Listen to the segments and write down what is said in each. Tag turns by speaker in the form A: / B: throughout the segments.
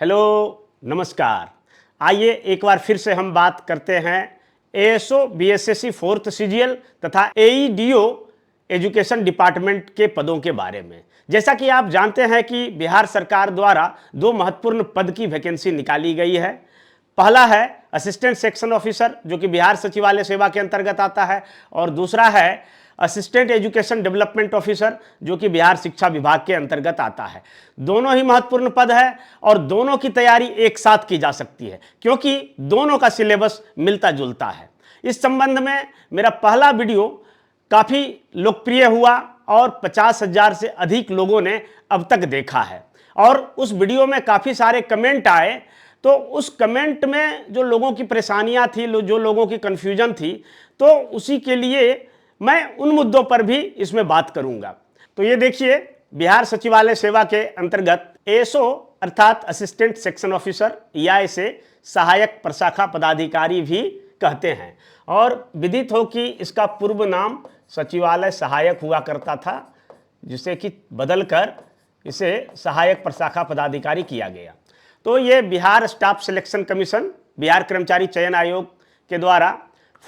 A: Hello, नमस्कार। आइए एक बार फिर से हम बात करते हैं एएसओ, बीएसएससी फोर्थ सीजीएल तथा एईडीओ एजुकेशन डिपार्टमेंट के पदों के बारे में। जैसा कि आप जानते हैं कि बिहार सरकार द्वारा दो महत्वपूर्ण पद की वैकेंसी निकाली गई है। पहला है असिस्टेंट सेक्शन ऑफिसर, जो कि बिहार सचिवालय सेवा के अंतर्गत आता है, और दूसरा है असिस्टेंट एजुकेशन डेवलपमेंट ऑफिसर, जो कि बिहार शिक्षा विभाग के अंतर्गत आता है। दोनों ही महत्वपूर्ण पद है और दोनों की तैयारी एक साथ की जा सकती है, क्योंकि दोनों का सिलेबस मिलता जुलता है। इस संबंध में मेरा पहला वीडियो काफ़ी लोकप्रिय हुआ और 50,000 से अधिक लोगों ने अब तक देखा है, और उस वीडियो में काफ़ी सारे कमेंट आए। तो उस कमेंट में जो लोगों की परेशानियां थी, जो लोगों की कन्फ्यूजन थी, तो उसी के लिए मैं उन मुद्दों पर भी इसमें बात करूंगा। तो ये देखिए, बिहार सचिवालय सेवा के अंतर्गत एएसओ अर्थात असिस्टेंट सेक्शन ऑफिसर या इसे सहायक प्रशाखा पदाधिकारी भी कहते हैं, और विदित हो कि इसका पूर्व नाम सचिवालय सहायक हुआ करता था, जिसे कि बदलकर इसे सहायक प्रशाखा पदाधिकारी किया गया। तो ये Bihar staff selection commission, Bihar कर्मचारी चयन आयोग के द्वारा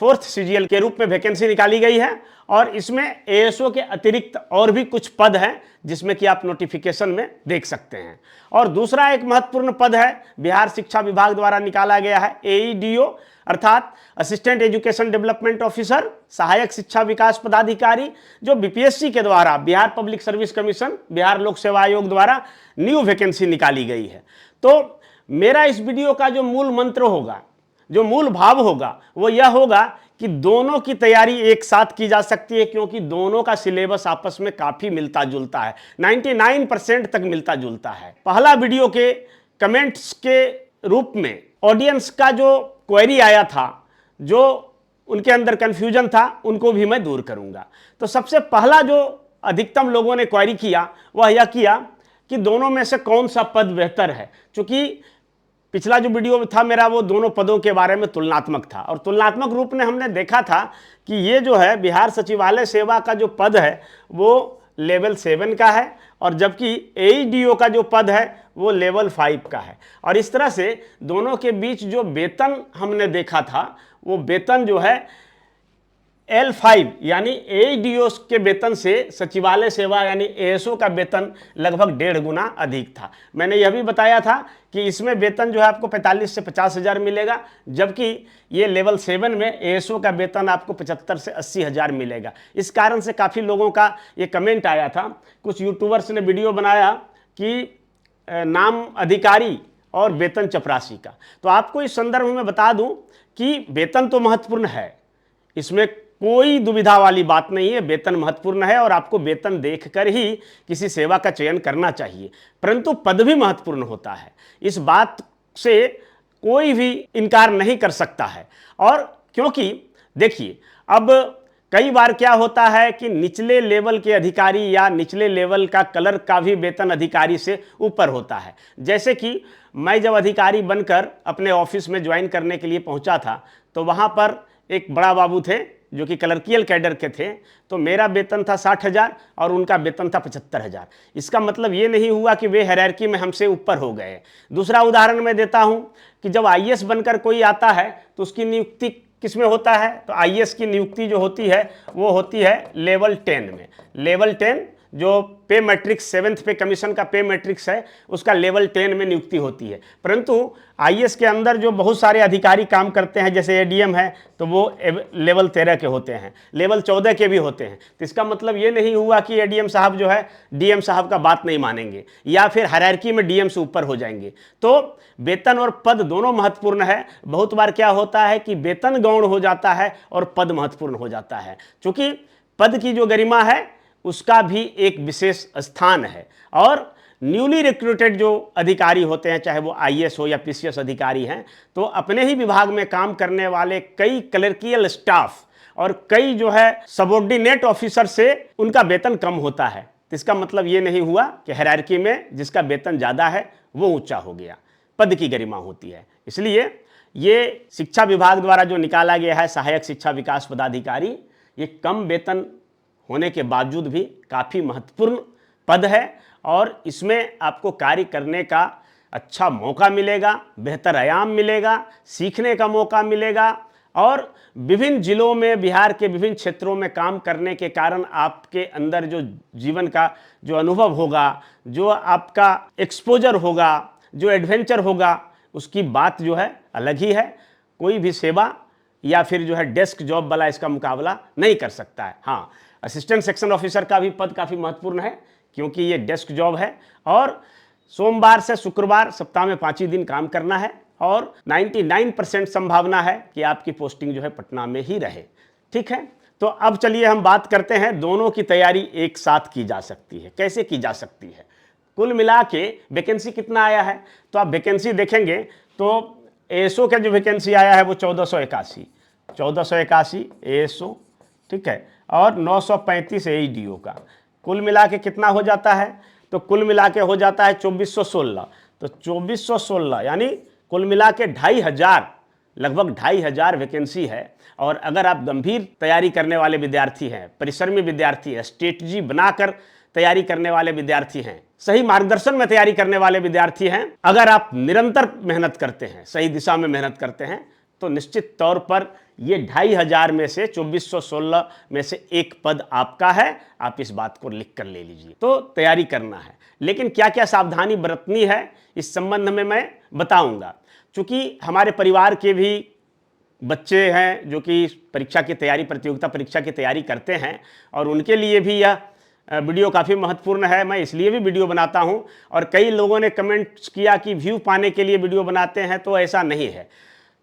A: फोर्थ सीजीएल के रूप में वैकेंसी निकाली गई है, और इसमें एएसओ के अतिरिक्त और भी कुछ पद हैं, जिसमें कि आप नोटिफिकेशन में देख सकते हैं। और दूसरा एक महत्वपूर्ण पद है, बिहार शिक्षा विभाग द्वारा निकाला गया है, एईडीओ अर्थात असिस्टेंट एजुकेशन डेवलपमेंट ऑफिसर, सहायक शिक्षा विकास पदाधिकारी, जो बीपीएससी के द्वारा, Bihar public service commission, Bihar लोक सेवा आयोग द्वारा न्यू वैकेंसी निकाली गई है। तो मेरा इस वीडियो का जो मूल मंत्र होगा, जो मूल भाव होगा, वो यह होगा कि दोनों की तैयारी एक साथ की जा सकती है, क्योंकि दोनों का सिलेबस आपस में काफी मिलता जुलता है, 99% तक मिलता जुलता है। पहला वीडियो के कमेंट्स के रूप में ऑडियंस का जो क्वेरी आया था, जो उनके अंदर कंफ्यूजन था, उनको भी मैं दूर करूंगा। तो सबसे पहला जो अधिकतम लोगों ने क्वेरी किया, वह यह किया कि दोनों में से कौन सा पद बेहतर है। चूंकि पिछला जो वीडियो था मेरा, वो दोनों पदों के बारे में तुलनात्मक था, और तुलनात्मक रूप में हमने देखा था कि ये जो है बिहार सचिवालय सेवा का जो पद है वो लेवल 7 का है, और जबकि एईडीओ का जो पद है वो लेवल 5 का है। और इस तरह से दोनों के बीच जो वेतन हमने देखा था, वो वेतन जो है L5 यानी एईडीओ के वेतन से सचिवालय सेवा यानी एएसओ का वेतन लगभग 1.5 गुना अधिक था। मैंने यह भी बताया था कि इसमें वेतन जो है आपको 45 से 50,000 मिलेगा, जबकि ये लेवल 7 में एएसओ का वेतन आपको 75 से 80,000 मिलेगा। इस कारण से काफ़ी लोगों का ये कमेंट आया था। कुछ यूट्यूबर्स ने वीडियो बनाया कि नाम अधिकारी और वेतन चपरासी का। तो आपको इस संदर्भ में बता दूं कि वेतन तो महत्वपूर्ण है, इसमें कोई दुविधा वाली बात नहीं है, वेतन महत्वपूर्ण है और आपको वेतन देखकर ही किसी सेवा का चयन करना चाहिए, परंतु पद भी महत्वपूर्ण होता है, इस बात से कोई भी इनकार नहीं कर सकता है। और क्योंकि देखिए, अब कई बार क्या होता है कि निचले लेवल के अधिकारी या निचले लेवल का क्लर्क का भी वेतन अधिकारी से ऊपर होता है। जैसे कि मैं जब अधिकारी बनकर अपने ऑफिस में ज्वाइन करने के लिए पहुंचा था, तो वहां पर एक बड़ा बाबू थे जो कि क्लर्कियल कैडर के थे। तो मेरा वेतन था 60,000 और उनका वेतन था 75,000। इसका मतलब ये नहीं हुआ कि वे हायरार्की में हमसे ऊपर हो गए। दूसरा उदाहरण मैं देता हूं कि जब आईएएस बनकर कोई आता है तो उसकी नियुक्ति किस में होता है, तो आईएएस की नियुक्ति जो होती है वो होती है लेवल 10 में। लेवल 10 जो पे मैट्रिक्स 7th पे कमीशन का पे मैट्रिक्स है, उसका लेवल 10 में नियुक्ति होती है। परंतु आईएएस के अंदर जो बहुत सारे अधिकारी काम करते हैं, जैसे एडीएम है, तो वो लेवल 13 के होते हैं, लेवल 14 के भी होते हैं। तो इसका मतलब ये नहीं हुआ कि एडीएम साहब जो है डीएम साहब का बात नहीं मानेंगे या फिर हायरार्की में डीएम से ऊपर हो जाएंगे। तो वेतन और पद दोनों महत्वपूर्ण है। बहुत बार क्या होता है कि वेतन गौण हो जाता है और पद महत्वपूर्ण हो जाता है, क्योंकि पद की जो गरिमा है उसका भी एक विशेष स्थान है। और न्यूली रिक्रूटेड जो अधिकारी होते हैं, चाहे वो आईएएस हो या पीसीएस अधिकारी हैं, तो अपने ही विभाग में काम करने वाले कई क्लर्कियल स्टाफ और कई जो है सबऑर्डिनेट ऑफिसर से उनका वेतन कम होता है। तो इसका मतलब ये नहीं हुआ कि हायरार्की में जिसका वेतन ज़्यादा है वो ऊंचा हो गया, पद की गरिमा होती है। इसलिए ये शिक्षा विभाग द्वारा जो निकाला गया है सहायक शिक्षा विकास पदाधिकारी, ये कम वेतन होने के बावजूद भी काफ़ी महत्वपूर्ण पद है, और इसमें आपको कार्य करने का अच्छा मौका मिलेगा, बेहतर आयाम मिलेगा, सीखने का मौका मिलेगा और विभिन्न जिलों में, बिहार के विभिन्न क्षेत्रों में काम करने के कारण आपके अंदर जो जीवन का जो अनुभव होगा, जो आपका एक्सपोजर होगा, जो एडवेंचर होगा, उसकी बात जो है अलग ही है। कोई भी सेवा या फिर जो है डेस्क जॉब वाला इसका मुकाबला नहीं कर सकता है। हाँ, असिस्टेंट सेक्शन ऑफिसर का भी पद काफ़ी महत्वपूर्ण है क्योंकि ये डेस्क जॉब है और सोमवार से शुक्रवार सप्ताह में 5 ही दिन काम करना है और 99% संभावना है कि आपकी पोस्टिंग जो है पटना में ही रहे। ठीक है, तो अब चलिए हम बात करते हैं दोनों की तैयारी एक साथ की जा सकती है, कैसे की जा सकती है। कुल मिला के वैकेंसी कितना आया है, तो आप वैकेंसी देखेंगे तो एएसओ का जो वैकेंसी आया है वो 1481 एएसओ, ठीक है, और 935 एईडीओ का। कुल मिला के कितना हो जाता है, तो कुल मिला के हो जाता है 2416। तो 2416 यानी कुल मिला के 2500, लगभग 2500 वैकेंसी है। और अगर आप गंभीर तैयारी करने वाले विद्यार्थी हैं, परिश्रमी विद्यार्थी हैं, स्ट्रेटजी बनाकर तैयारी करने वाले विद्यार्थी हैं, सही मार्गदर्शन में तैयारी करने वाले विद्यार्थी हैं, अगर आप निरंतर मेहनत करते हैं, सही दिशा में मेहनत करते हैं, तो निश्चित तौर पर ये 2500 में से 2416 में से एक पद आपका है। आप इस बात को लिख कर ले लीजिए। तो तैयारी करना है, लेकिन क्या क्या सावधानी बरतनी है इस संबंध में मैं बताऊंगा। चूंकि हमारे परिवार के भी बच्चे हैं जो कि परीक्षा की तैयारी, प्रतियोगिता परीक्षा की तैयारी करते हैं और उनके लिए भी यह वीडियो काफ़ी महत्वपूर्ण है। मैं इसलिए भी वीडियो बनाता हूं और कई लोगों ने कमेंट्स किया कि व्यू पाने के लिए वीडियो बनाते हैं, तो ऐसा नहीं है।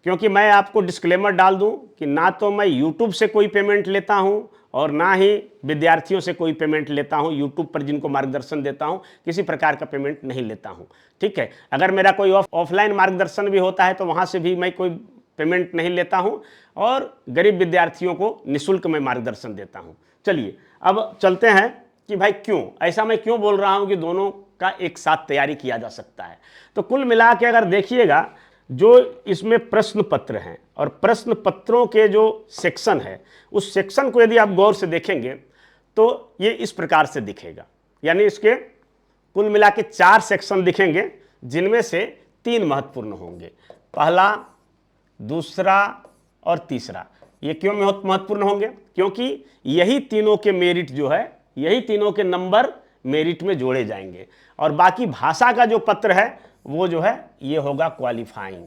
A: क्योंकि मैं आपको डिस्क्लेमर डाल दूं कि ना तो मैं यूट्यूब से कोई पेमेंट लेता हूं और ना ही विद्यार्थियों से कोई पेमेंट लेता हूं। यूट्यूब पर जिनको मार्गदर्शन देता हूं किसी प्रकार का पेमेंट नहीं लेता हूं, ठीक है। अगर मेरा कोई ऑफलाइन मार्गदर्शन भी होता है तो वहां से भी मैं कोई पेमेंट नहीं लेता हूं और गरीब विद्यार्थियों को निःशुल्क में मार्गदर्शन देता हूं। चलिए अब चलते हैं कि भाई क्यों ऐसा, मैं क्यों बोल रहा हूं कि दोनों का एक साथ तैयारी किया जा सकता है। तो कुल मिला के अगर देखिएगा, जो इसमें प्रश्न पत्र हैं और प्रश्न पत्रों के जो सेक्शन है, उस सेक्शन को यदि आप गौर से देखेंगे तो ये इस प्रकार से दिखेगा। यानी इसके कुल मिला के 4 सेक्शन दिखेंगे, जिनमें से 3 महत्वपूर्ण होंगे, पहला, दूसरा और तीसरा। ये क्यों महत्वपूर्ण होंगे? क्योंकि यही तीनों के मेरिट जो है, यही तीनों के नंबर मेरिट में जोड़े जाएंगे और बाकी भाषा का जो पत्र है वो जो है ये होगा क्वालिफाइंग।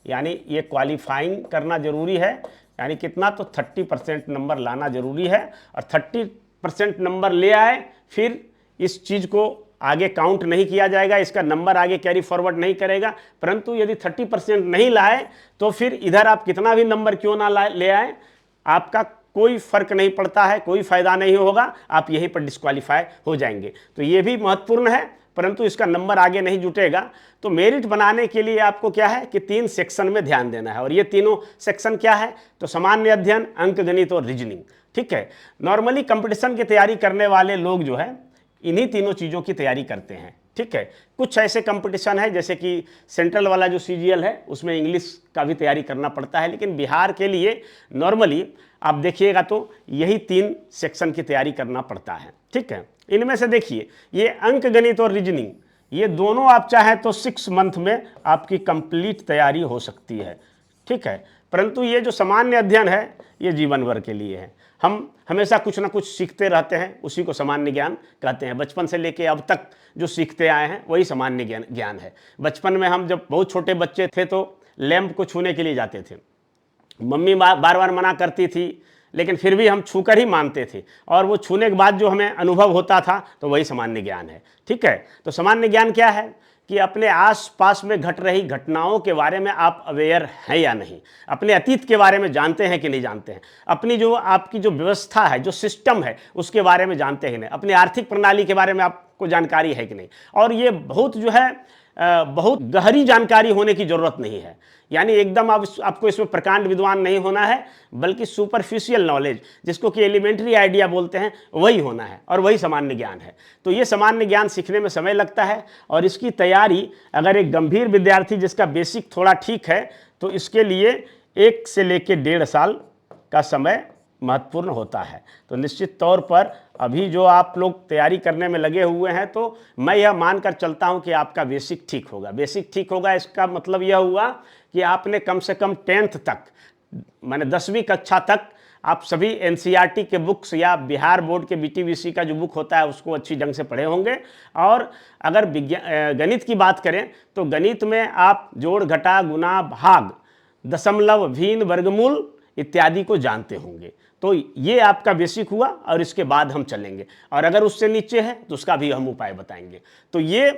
A: यानी ये क्वालिफाइंग करना जरूरी है, यानी कितना, तो 30% नंबर लाना जरूरी है और 30% नंबर ले आए फिर इस चीज़ को आगे काउंट नहीं किया जाएगा, इसका नंबर आगे कैरी फॉरवर्ड नहीं करेगा। परंतु यदि 30% नहीं लाए तो फिर इधर आप कितना भी नंबर क्यों ना ले आए, आपका कोई फर्क नहीं पड़ता है, कोई फायदा नहीं होगा, आप यहीं पर डिस्क्वालीफाई हो जाएंगे। तो ये भी महत्वपूर्ण है, परंतु इसका नंबर आगे नहीं जुटेगा। तो मेरिट बनाने के लिए आपको क्या है कि 3 सेक्शन में ध्यान देना है और ये तीनों सेक्शन क्या है, तो सामान्य अध्ययन, अंक गणित और रीजनिंग, ठीक है। नॉर्मली कंपटीशन की तैयारी करने वाले लोग जो है इन्हीं तीनों चीज़ों की तैयारी करते हैं, ठीक है। कुछ ऐसे कंपटीशन है जैसे कि सेंट्रल वाला जो सीजीएल है उसमें इंग्लिश का भी तैयारी करना पड़ता है, लेकिन बिहार के लिए नॉर्मली आप देखिएगा तो यही 3 सेक्शन की तैयारी करना पड़ता है, ठीक है। इनमें से देखिए ये अंक गणित और रीजनिंग, ये दोनों आप चाहें तो 6 मंथ में आपकी कंप्लीट तैयारी हो सकती है, ठीक है। परंतु ये जो सामान्य अध्ययन है ये जीवन भर के लिए है। हम हमेशा कुछ ना कुछ सीखते रहते हैं, उसी को सामान्य ज्ञान कहते हैं। बचपन से लेके अब तक जो सीखते आए हैं वही सामान्य ज्ञान है। बचपन में हम जब बहुत छोटे बच्चे थे तो लैंप को छूने के लिए जाते थे, मम्मी बार बार मना करती थी, लेकिन फिर भी हम छूकर ही मानते थे और वो छूने के बाद जो हमें अनुभव होता था तो वही सामान्य ज्ञान है, ठीक है। तो सामान्य ज्ञान क्या है कि अपने आसपास में घट रही घटनाओं के बारे में आप अवेयर हैं या नहीं, अपने अतीत के बारे में जानते हैं कि नहीं जानते हैं, अपनी जो आपकी जो व्यवस्था है, जो सिस्टम है उसके बारे में जानते हैं नहीं, अपनी आर्थिक प्रणाली के बारे में आपको जानकारी है कि नहीं। और ये बहुत जो है बहुत गहरी जानकारी होने की ज़रूरत नहीं है, यानी एकदम आपको इसमें प्रकांड विद्वान नहीं होना है, बल्कि सुपरफिशियल नॉलेज, जिसको कि एलिमेंट्री आइडिया बोलते हैं, वही होना है और वही सामान्य ज्ञान है। तो ये सामान्य ज्ञान सीखने में समय लगता है और इसकी तैयारी अगर एक गंभीर विद्यार्थी जिसका बेसिक थोड़ा ठीक है तो इसके लिए 1 से लेकर 1.5 साल का समय महत्वपूर्ण होता है। तो निश्चित तौर पर अभी जो आप लोग तैयारी करने में लगे हुए हैं, तो मैं यह मानकर चलता हूं कि आपका बेसिक ठीक होगा। बेसिक ठीक होगा इसका मतलब यह हुआ कि आपने कम से कम 10th तक, माने 10वीं कक्षा तक आप सभी एनसीईआरटी के बुक्स या बिहार बोर्ड के बीटीबीसी का जो बुक होता है उसको अच्छी ढंग से पढ़े होंगे। और अगर गणित की बात करें तो गणित में आप जोड़, घटा, गुना, भाग, दशमलव, भिन्न, वर्गमूल इत्यादि को जानते होंगे। तो ये आपका बेसिक हुआ और इसके बाद हम चलेंगे, और अगर उससे नीचे है तो उसका भी हम उपाय बताएंगे। तो ये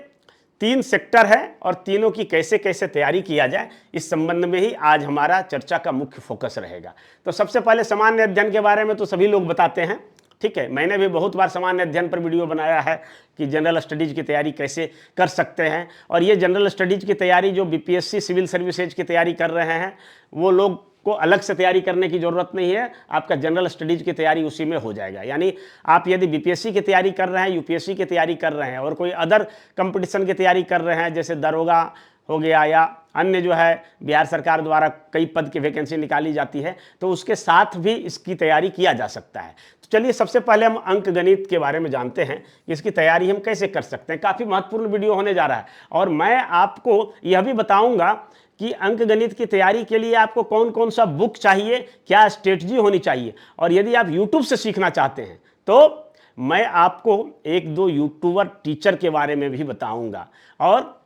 A: 3 सेक्टर है और तीनों की कैसे कैसे तैयारी किया जाए इस संबंध में ही आज हमारा चर्चा का मुख्य फोकस रहेगा। तो सबसे पहले सामान्य अध्ययन के बारे में तो सभी लोग बताते हैं, ठीक है। मैंने भी बहुत बार सामान्य अध्ययन पर वीडियो बनाया है कि जनरल स्टडीज़ की तैयारी कैसे कर सकते हैं। और ये जनरल स्टडीज़ की तैयारी जो बीपीएससी सिविल सर्विसेज की तैयारी कर रहे हैं वो लोग को अलग से तैयारी करने की ज़रूरत नहीं है, आपका जनरल स्टडीज़ की तैयारी उसी में हो जाएगा। यानी आप यदि बीपीएससी की तैयारी कर रहे हैं, यूपीएससी की तैयारी कर रहे हैं और कोई अदर कंपटीशन की तैयारी कर रहे हैं, जैसे दरोगा हो गया या अन्य जो है बिहार सरकार द्वारा कई पद की वैकेंसी निकाली जाती है, तो उसके साथ भी इसकी तैयारी किया जा सकता है। तो चलिए सबसे पहले हम अंक गणित के बारे में जानते हैं कि इसकी तैयारी हम कैसे कर सकते हैं। काफ़ी महत्वपूर्ण वीडियो होने जा रहा है और मैं आपको यह भी बताऊंगा कि अंक गणित की तैयारी के लिए आपको कौन कौन सा बुक चाहिए, क्या स्ट्रेटजी होनी चाहिए। और यदि आप यूट्यूब से सीखना चाहते हैं तो मैं आपको 1-2 यूट्यूबर टीचर के बारे में भी बताऊंगा और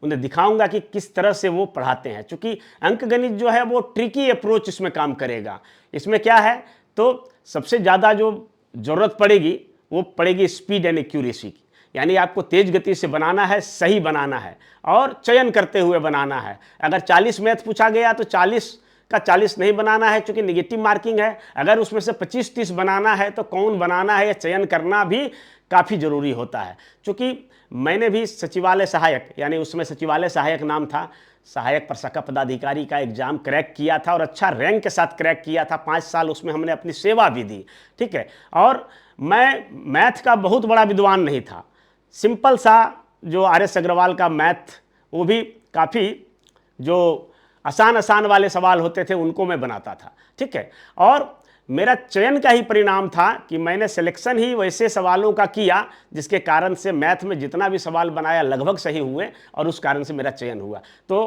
A: उन्हें दिखाऊंगा कि किस तरह से वो पढ़ाते हैं। क्योंकि अंक गणित जो है वो ट्रिकी अप्रोच इसमें काम करेगा। इसमें क्या है, तो सबसे ज़्यादा जो ज़रूरत पड़ेगी वो पड़ेगी स्पीड एंड एक्यूरेसी की। यानी आपको तेज गति से बनाना है, सही बनाना है और चयन करते हुए बनाना है। अगर 40 मैथ पूछा गया तो 40 का 40 नहीं बनाना है, क्योंकि नेगेटिव मार्किंग है। अगर उसमें से 25-30 बनाना है तो कौन बनाना है, चयन करना भी काफ़ी ज़रूरी होता है। क्योंकि मैंने भी सचिवालय सहायक, यानी उसमें सचिवालय सहायक नाम था, सहायक प्रशाखा पदाधिकारी का एग्जाम क्रैक किया था और अच्छा रैंक के साथ क्रैक किया था। 5 साल उसमें हमने अपनी सेवा भी दी, ठीक है। और मैं मैथ का बहुत बड़ा विद्वान नहीं था, सिंपल सा जो RS अग्रवाल का मैथ, वो भी काफ़ी जो आसान वाले सवाल होते थे उनको मैं बनाता था, ठीक है। और मेरा चयन का ही परिणाम था कि मैंने सिलेक्शन ही वैसे सवालों का किया जिसके कारण से मैथ में जितना भी सवाल बनाया लगभग सही हुए और उस कारण से मेरा चयन हुआ। तो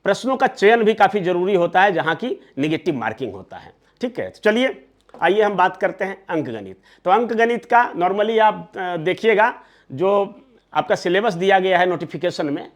A: प्रश्नों का चयन भी काफ़ी ज़रूरी होता है जहाँ की निगेटिव मार्किंग होता है, ठीक है। तो चलिए आइए हम बात करते हैं अंक गणित। तो अंक गणित का नॉर्मली आप देखिएगा जो आपका सिलेबस दिया गया है नोटिफिकेशन में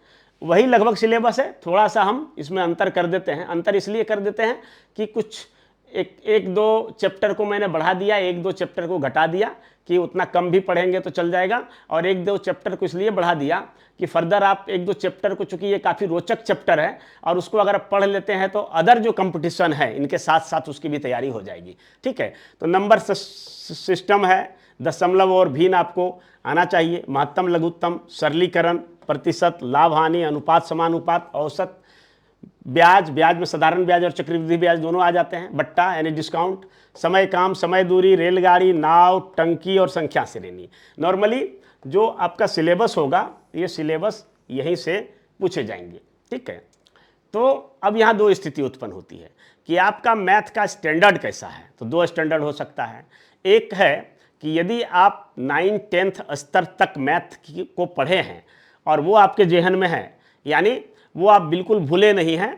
A: वही लगभग सिलेबस है। थोड़ा सा हम इसमें अंतर कर देते हैं। अंतर इसलिए कर देते हैं कि कुछ एक दो चैप्टर को मैंने बढ़ा दिया, 1-2 चैप्टर को घटा दिया कि उतना कम भी पढ़ेंगे तो चल जाएगा, और 1-2 चैप्टर को इसलिए बढ़ा दिया कि फर्दर आप 1-2 चैप्टर को, चूंकि ये काफ़ी रोचक चैप्टर है और उसको अगर आप पढ़ लेते हैं तो अदर जो कंपटीशन है इनके साथ साथ उसकी भी तैयारी हो जाएगी, ठीक है। तो नंबर सिस्टम है, दशमलव और भिन्न आपको आना चाहिए, महत्तम लघुत्तम, सरलीकरण, प्रतिशत, लाभ हानि, अनुपात समानुपात, औसत, ब्याज में साधारण ब्याज और चक्रवृद्धि ब्याज दोनों आ जाते हैं, बट्टा यानी डिस्काउंट, समय काम, समय दूरी, रेलगाड़ी, नाव, टंकी और संख्या श्रेणी। नॉर्मली जो आपका सिलेबस होगा ये सिलेबस यहीं से पूछे जाएंगे, ठीक है। तो अब यहाँ 2 स्थिति उत्पन्न होती है कि आपका मैथ का स्टैंडर्ड कैसा है। तो 2 स्टैंडर्ड हो सकता है। एक है कि यदि आप 9th-10th स्तर तक मैथ को पढ़े हैं और वो आपके जेहन में है, यानी वो आप बिल्कुल भूले नहीं हैं,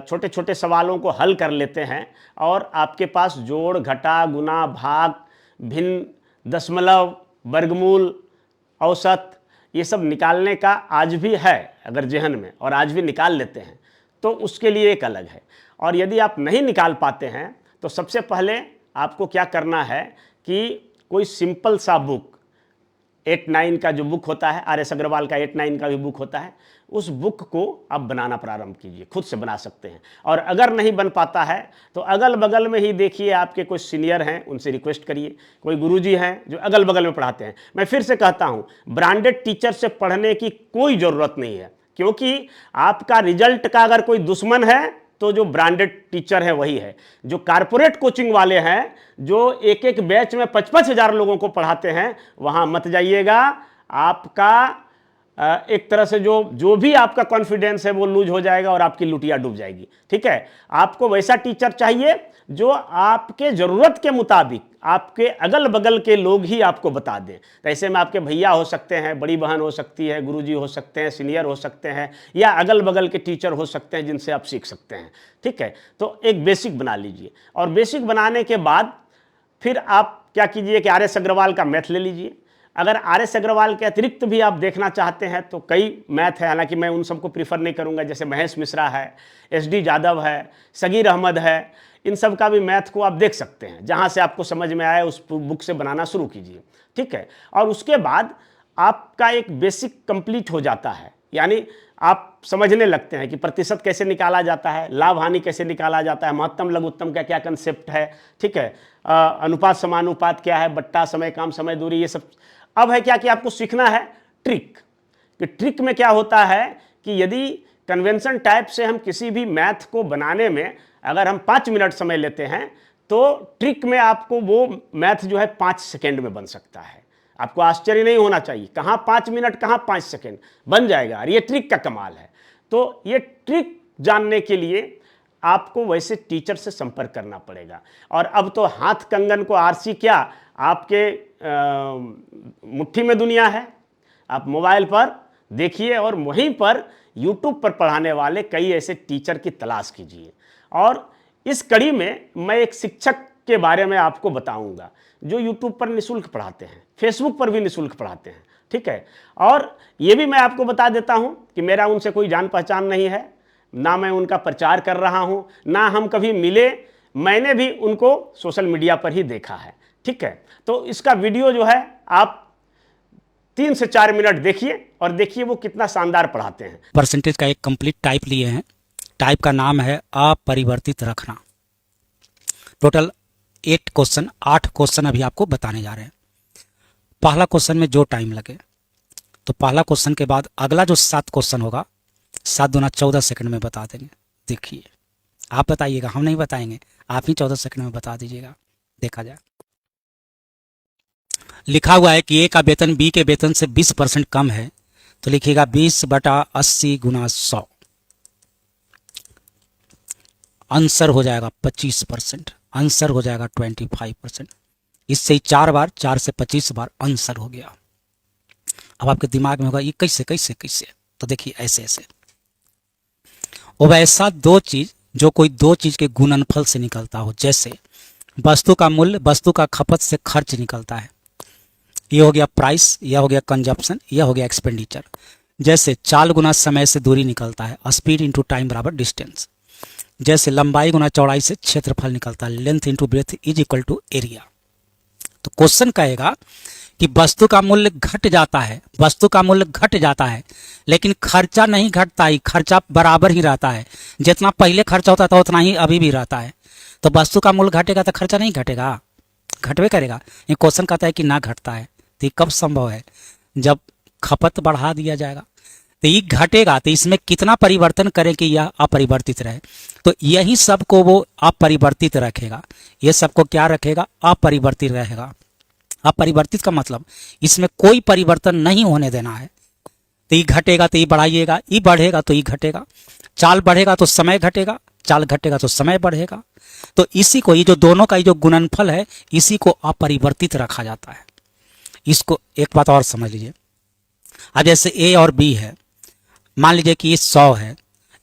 A: छोटे छोटे सवालों को हल कर लेते हैं और आपके पास जोड़, घटा, गुना, भाग, भिन्न, दशमलव, वर्गमूल, औसत ये सब निकालने का आज भी है अगर जेहन में, और आज भी निकाल लेते हैं तो उसके लिए एक अलग है। और यदि आप नहीं निकाल पाते हैं तो सबसे पहले आपको क्या करना है कि कोई सिंपल सा बुक, 8-9 का जो बुक होता है, RS अग्रवाल का 8-9 का भी बुक होता है, उस बुक को आप बनाना प्रारंभ कीजिए, खुद से बना सकते हैं। और अगर नहीं बन पाता है तो अगल बगल में ही देखिए, आपके कोई सीनियर हैं उनसे रिक्वेस्ट करिए, कोई गुरुजी हैं जो अगल बगल में पढ़ाते हैं। मैं फिर से कहता हूँ, ब्रांडेड टीचर से पढ़ने की कोई ज़रूरत नहीं है, क्योंकि आपका रिजल्ट का अगर कोई दुश्मन है तो जो ब्रांडेड टीचर है वही है। जो कारपोरेट कोचिंग वाले हैं जो एक बैच में 55,000 लोगों को पढ़ाते हैं, वहाँ मत जाइएगा। आपका एक तरह से जो जो भी आपका कॉन्फिडेंस है वो लूज हो जाएगा और आपकी लुटिया डूब जाएगी। ठीक है, आपको वैसा टीचर चाहिए जो आपके ज़रूरत के मुताबिक आपके अगल बगल के लोग ही आपको बता दें। तो ऐसे में आपके भैया हो सकते हैं, बड़ी बहन हो सकती है, गुरुजी हो सकते हैं, सीनियर हो सकते हैं, या अगल बगल के टीचर हो सकते हैं जिनसे आप सीख सकते हैं। ठीक है, तो एक बेसिक बना लीजिए, और बेसिक बनाने के बाद फिर आप क्या कीजिए कि आर एस अग्रवाल का मैथ ले लीजिए। अगर आर एस अग्रवाल के अतिरिक्त भी आप देखना चाहते हैं तो कई मैथ है, हालांकि मैं उन सबको प्रीफर नहीं करूंगा, जैसे महेश मिश्रा है, एस डी यादव है, सगीर अहमद है, इन सब का भी मैथ को आप देख सकते हैं। जहां से आपको समझ में आए उस बुक से बनाना शुरू कीजिए। ठीक है, और उसके बाद आपका एक बेसिक कंप्लीट हो जाता है, यानी आप समझने लगते हैं कि प्रतिशत कैसे निकाला जाता है, लाभ हानि कैसे निकाला जाता है, महत्तम लघुत्तम का क्या कंसेप्ट है। ठीक है, अनुपात समानुपात क्या है, बट्टा, समय, काम, समय, दूरी, ये सब। अब है क्या कि आपको सीखना है ट्रिक, कि ट्रिक में क्या होता है कि यदि कन्वेंशन टाइप से हम किसी भी मैथ को बनाने में अगर हम 5 मिनट समय लेते हैं तो ट्रिक में आपको वो मैथ जो है 5 सेकेंड में बन सकता है। आपको आश्चर्य नहीं होना चाहिए, कहाँ 5 मिनट कहाँ 5 सेकेंड बन जाएगा, और ये ट्रिक का कमाल है। तो ये ट्रिक जानने के लिए आपको वैसे टीचर से संपर्क करना पड़ेगा। और अब तो हाथ कंगन को आरसी क्या, आपके मुट्ठी में दुनिया है। आप मोबाइल पर देखिए और वहीं पर यूट्यूब पर पढ़ाने वाले कई ऐसे टीचर की तलाश कीजिए। और इस कड़ी में मैं एक शिक्षक के बारे में आपको बताऊंगा जो यूट्यूब पर निःशुल्क पढ़ाते हैं, फेसबुक पर भी निःशुल्क पढ़ाते हैं। ठीक है, और ये भी मैं आपको बता देता हूं कि मेरा उनसे कोई जान पहचान नहीं है, ना मैं उनका प्रचार कर रहा हूं, ना हम कभी मिले, मैंने भी उनको सोशल मीडिया पर ही देखा है। ठीक है, तो इसका वीडियो जो है आप 3 से 4 मिनट देखिए और देखिए वो कितना शानदार पढ़ाते हैं।
B: परसेंटेज का एक कंप्लीट टाइप लिए हैं। टाइप का नाम है अपरिवर्तित रखना। टोटल 8 क्वेश्चन अभी आपको बताने जा रहे हैं। पहला क्वेश्चन में जो टाइम लगे, तो पहला क्वेश्चन के बाद अगला जो 7 क्वेश्चन होगा 7 दूना 14 सेकंड में बता देंगे। देखिए, आप बताइएगा, हम नहीं बताएंगे, आप ही 14 सेकंड में बता दीजिएगा। देखा जाए, लिखा हुआ है कि ए का वेतन बी के वेतन से 20% कम है, तो लिखिएगा 20/80 × 100। आंसर हो जाएगा 25%, आंसर हो जाएगा 25%। इससे ही 4 बार, 4 से 25 बार आंसर हो गया। अब आपके दिमाग में होगा ये कैसे कैसे कैसे, तो देखिए ऐसे ऐसे। वो वैसा दो चीज जो कोई दो चीज के गुणनफल से निकलता हो, जैसे वस्तु का मूल्य वस्तु का खपत से खर्च निकलता है, ये हो गया प्राइस, यह हो गया कंजप्शन, यह हो गया एक्सपेंडिचर। जैसे चाल गुना समय से दूरी निकलता है, स्पीड इंटू टाइम बराबर डिस्टेंस। जैसे लंबाई गुना चौड़ाई से क्षेत्रफल निकलता है, length into breadth is equal to area. तो क्वेश्चन कहेगा कि वस्तु का मूल्य घट जाता है, वस्तु का मूल्य घट जाता है, लेकिन खर्चा नहीं घटता ही, खर्चा बराबर ही रहता है। जितना पहले खर्चा होता था उतना ही अभी भी रहता है। तो वस्तु का मूल्य घटेगा तो खर्चा नहीं घटेगा, घटवे करेगा। ये क्वेश्चन कहता है कि ना घटता है, तो ये कब संभव है? जब खपत बढ़ा दिया जाएगा। तो ये घटेगा, तो इसमें कितना परिवर्तन करें कि यह अपरिवर्तित रहे? तो यही सब को वो अपरिवर्तित रखेगा, ये सबको क्या रखेगा? अपरिवर्तित रहेगा। अपरिवर्तित का मतलब इसमें कोई परिवर्तन नहीं होने देना है। तो ये घटेगा तो ये बढ़ाइएगा, ये बढ़ेगा तो ये घटेगा। चाल बढ़ेगा तो समय घटेगा, चाल घटेगा तो समय बढ़ेगा। तो इसी को, ये जो दोनों का ये जो गुणनफल है, इसी को अपरिवर्तित रखा जाता है। इसको एक बात और समझ लीजिए। अब जैसे ए और बी है, मान लीजिए कि ये 100 है,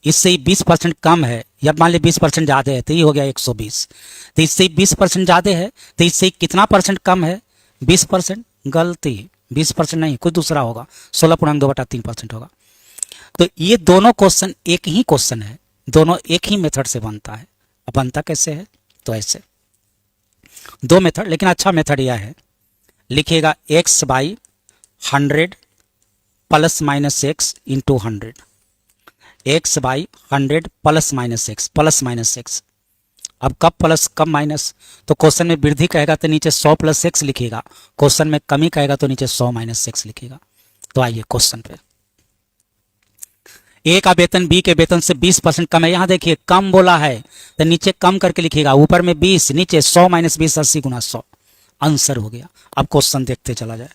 B: इससे 20% कम है, या मान लीजिए 20% ज़्यादा है, तो ये हो गया 120। तो इससे 20% ज़्यादा है, तो इससे कितना परसेंट कम है? 20%। गलती, 20% नहीं, कुछ दूसरा होगा, 16.2/3% होगा। तो ये दोनों क्वेश्चन एक ही क्वेश्चन है, दोनों एक ही मेथड से बनता है। अब बनता कैसे है? तो ऐसे दो मेथड, लेकिन अच्छा मेथड यह है, लिखिएगा x/100 ± x into 100, x/100 ± x अब कब प्लस कब माइनस? तो क्वेश्चन में वृद्धि कहेगा तो नीचे 100 + x लिखिएगा, क्वेश्चन में कमी कहेगा तो नीचे 100 - x लिखिएगा। तो आइए क्वेश्चन पे। ए का वेतन बी के वेतन से 20% कम है, यहां देखिए कम बोला है तो नीचे कम करके लिखिएगा, ऊपर में 20, नीचे 100 - 20 80 × 100। आंसर हो गया। अब क्वेश्चन देखते चला जाए।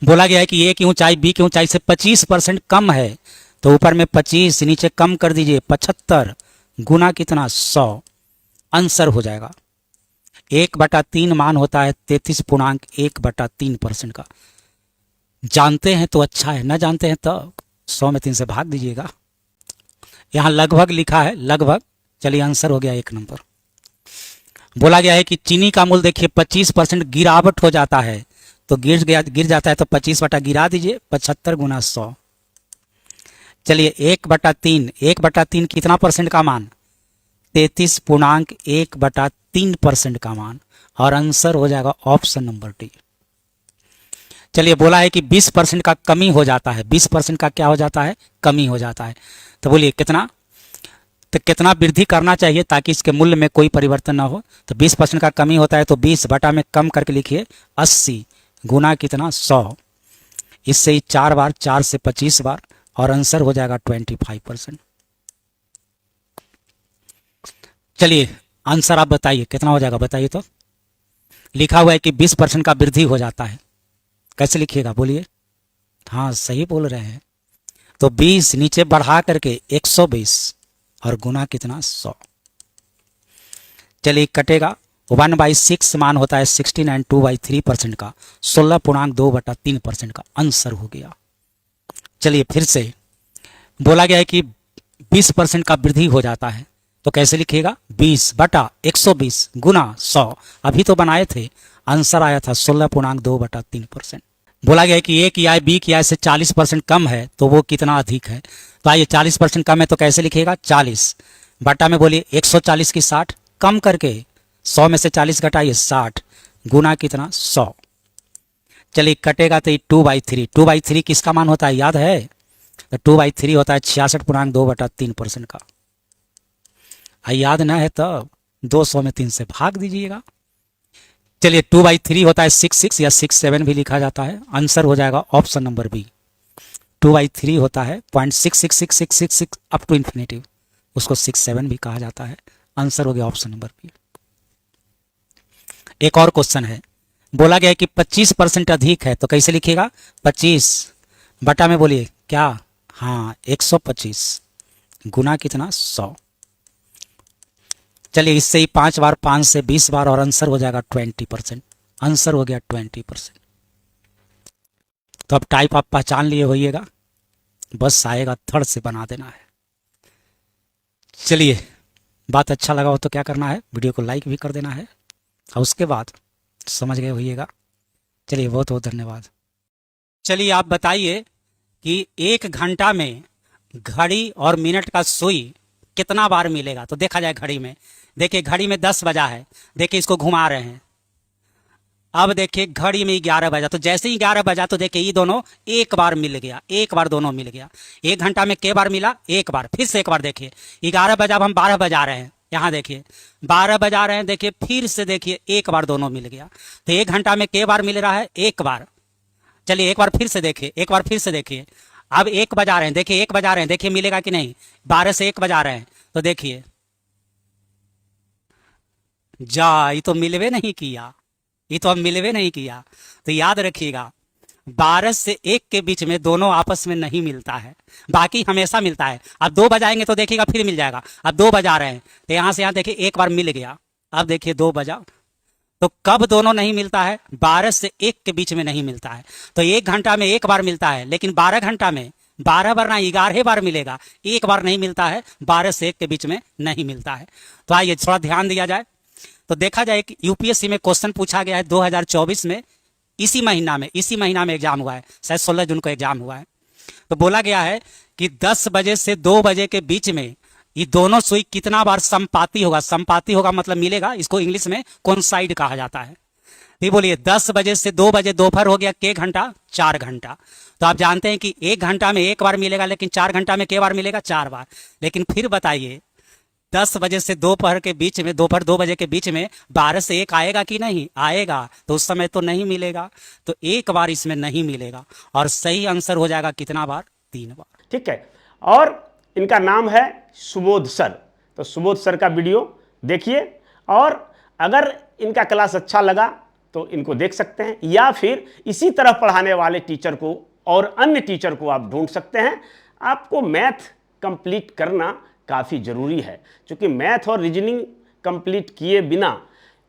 B: बोला गया है कि ए की ऊंचाई बी की ऊंचाई से 25% कम है, तो ऊपर में 25 नीचे कम कर दीजिए 75 गुना कितना 100, आंसर हो जाएगा 1/3 मान होता है 33.1/3% का। जानते हैं तो अच्छा है, ना जानते हैं तो 100 में 3 से भाग दीजिएगा। यहाँ लगभग लिखा है, लगभग। चलिए आंसर हो गया 1 नंबर। बोला गया है कि चीनी का मूल्य देखिए 25% गिरावट हो जाता है, तो गिर जाता है तो 25 बटा गिरा दीजिए 75 गुना 100। चलिए 1/3 कितना परसेंट का मान 33.1/3% का मान, और आंसर हो जाएगा ऑप्शन नंबर डी। चलिए बोला है कि 20% का कमी हो जाता है, 20% का क्या हो जाता है कमी हो जाता है, तो बोलिए कितना, तो कितना वृद्धि करना चाहिए ताकि इसके मूल्य में कोई परिवर्तन ना हो। तो 20% का कमी होता है तो 20 बटा में कम करके लिखिए 80 गुना कितना 100, इससे ही 4 बार, 4 से 25 बार, और आंसर हो जाएगा 25%। चलिए आंसर आप बताइए कितना हो जाएगा, बताइए तो। लिखा हुआ है कि 20% का वृद्धि हो जाता है, कैसे लिखिएगा बोलिए। हाँ सही बोल रहे हैं, तो 20 नीचे बढ़ा करके 120 और गुना कितना 100। चलिए कटेगा 1/6 मान होता है 16 एंड 2/3% का 16.2/3% का, आंसर हो गया। चलिए फिर से बोला गया है कि 20% का वृद्धि हो जाता है, तो कैसे लिखिएगा 20 बटा 120 गुना 100, अभी तो बनाए थे, आंसर आया था 16.2/3%। बोला गया है कि ए की आय बी की आय से 40% कम है, तो वो कितना अधिक है। तो आइए 40% कम है तो कैसे लिखिएगा 40 बटा में बोलिए 140 की 60, कम करके 100 में से 40 घटाइए 60 गुना कितना 100। चलिए कटेगा तो 2/3, 2/3 किसका मान होता है याद है, तो 2/3 होता है 66.2/3% का। याद ना है तब 200 में 3 से भाग दीजिएगा। चलिए 2/3 होता है 66 या 67 भी लिखा जाता है, आंसर हो जाएगा ऑप्शन नंबर बी। 2/3 होता है 0.666666 अप टू इन्फिनेटिव, उसको 67 भी कहा जाता है, आंसर हो गया ऑप्शन नंबर बी। एक और क्वेश्चन है, बोला गया है कि 25% अधिक है, तो कैसे लिखिएगा 25 बटा में बोलिए क्या, हाँ 125 गुना कितना 100। चलिए इससे ही 5 बार, 5 से 20 बार, और आंसर हो जाएगा 20%, आंसर हो गया 20%। तो अब टाइप आप पहचान लिए होइएगा, बस आएगा थर्ड से बना देना है। चलिए बात अच्छा लगा हो तो क्या करना है, वीडियो को लाइक भी कर देना है, और उसके बाद समझ गए होइएगा। चलिए बहुत बहुत धन्यवाद। चलिए आप बताइए कि 1 घंटा में घड़ी और मिनट का सुई कितना बार मिलेगा। तो देखा जाए घड़ी में, देखिए घड़ी में 10 बजा है, देखिए इसको घुमा रहे हैं, अब देखिए घड़ी में 11 बजा, तो जैसे ही 11 बजा तो देखिए ये दोनों एक बार मिल गया, एक बार दोनों मिल गया। 1 घंटा में कै बार मिला, एक बार। फिर से एक बार देखिए 11 बजा, अब हम 12 बजा रहे हैं, यहाँ देखिए 12 बजा रहे हैं, देखिए फिर से देखिए एक बार दोनों मिल गया। तो 1 घंटा में कै बार मिल रहा है, एक बार। चलिए एक बार फिर से देखिए, एक बार फिर से देखिए, अब 1 बजा रहे हैं, देखिए 1 बजा रहे हैं, देखिए मिलेगा कि नहीं, 12 से 1 बजा रहे हैं, तो देखिए जा, ये तो मिलवे नहीं किया, ये तो अब मिलवे नहीं किया। तो याद रखिएगा 12 से 1 के बीच में दोनों आपस में नहीं मिलता है, बाकी हमेशा मिलता है। अब 2 बजाएंगे तो देखिएगा फिर मिल जाएगा। अब 2 बजा रहे हैं तो यहां से यहां देखिए एक बार मिल गया, अब देखिए 2 बजा, तो कब दोनों नहीं मिलता है, 12 से 1 के बीच में नहीं मिलता है। तो 1 घंटा में 1 बार मिलता है, लेकिन 12 घंटा में 12 बार ना 11 बार मिलेगा, एक बार नहीं मिलता है, 12 से 1 के बीच में नहीं मिलता है। तो आइए थोड़ा ध्यान दिया जाए, तो देखा जाए कि यूपीएससी में क्वेश्चन पूछा गया है 2024 में, इसी महीना में एग्जाम हुआ है, शायद 16 जून को एग्जाम हुआ है। तो बोला गया है कि 10 बजे से 2 बजे के बीच में ये दोनों सुई कितना बार संपाती होगा। संपाती होगा मतलब मिलेगा, इसको इंग्लिश में कोइंसाइड कहा जाता है। तो बोलिए 10 बजे से 2 बजे दोपहर हो गया, कै घंटा, 4 घंटा। तो आप जानते हैं कि 1 घंटा में 1 बार मिलेगा, लेकिन 4 घंटा में कै बार मिलेगा, 4 बार। लेकिन फिर बताइए 10 बजे से दोपहर के बीच में, दोपहर 2 बजे के बीच में 12 से 1 आएगा कि नहीं आएगा, तो उस समय तो नहीं मिलेगा, तो एक बार इसमें नहीं मिलेगा, और सही आंसर हो जाएगा कितना बार, 3 बार।
A: ठीक है, और इनका नाम है सुबोध सर। तो सुबोध सर का वीडियो देखिए, और अगर इनका क्लास अच्छा लगा तो इनको देख सकते हैं, या फिर इसी तरह पढ़ाने वाले टीचर को और अन्य टीचर को आप ढूंढ सकते हैं। आपको मैथ कंप्लीट करना काफ़ी ज़रूरी है, क्योंकि मैथ और रीजनिंग कंप्लीट किए बिना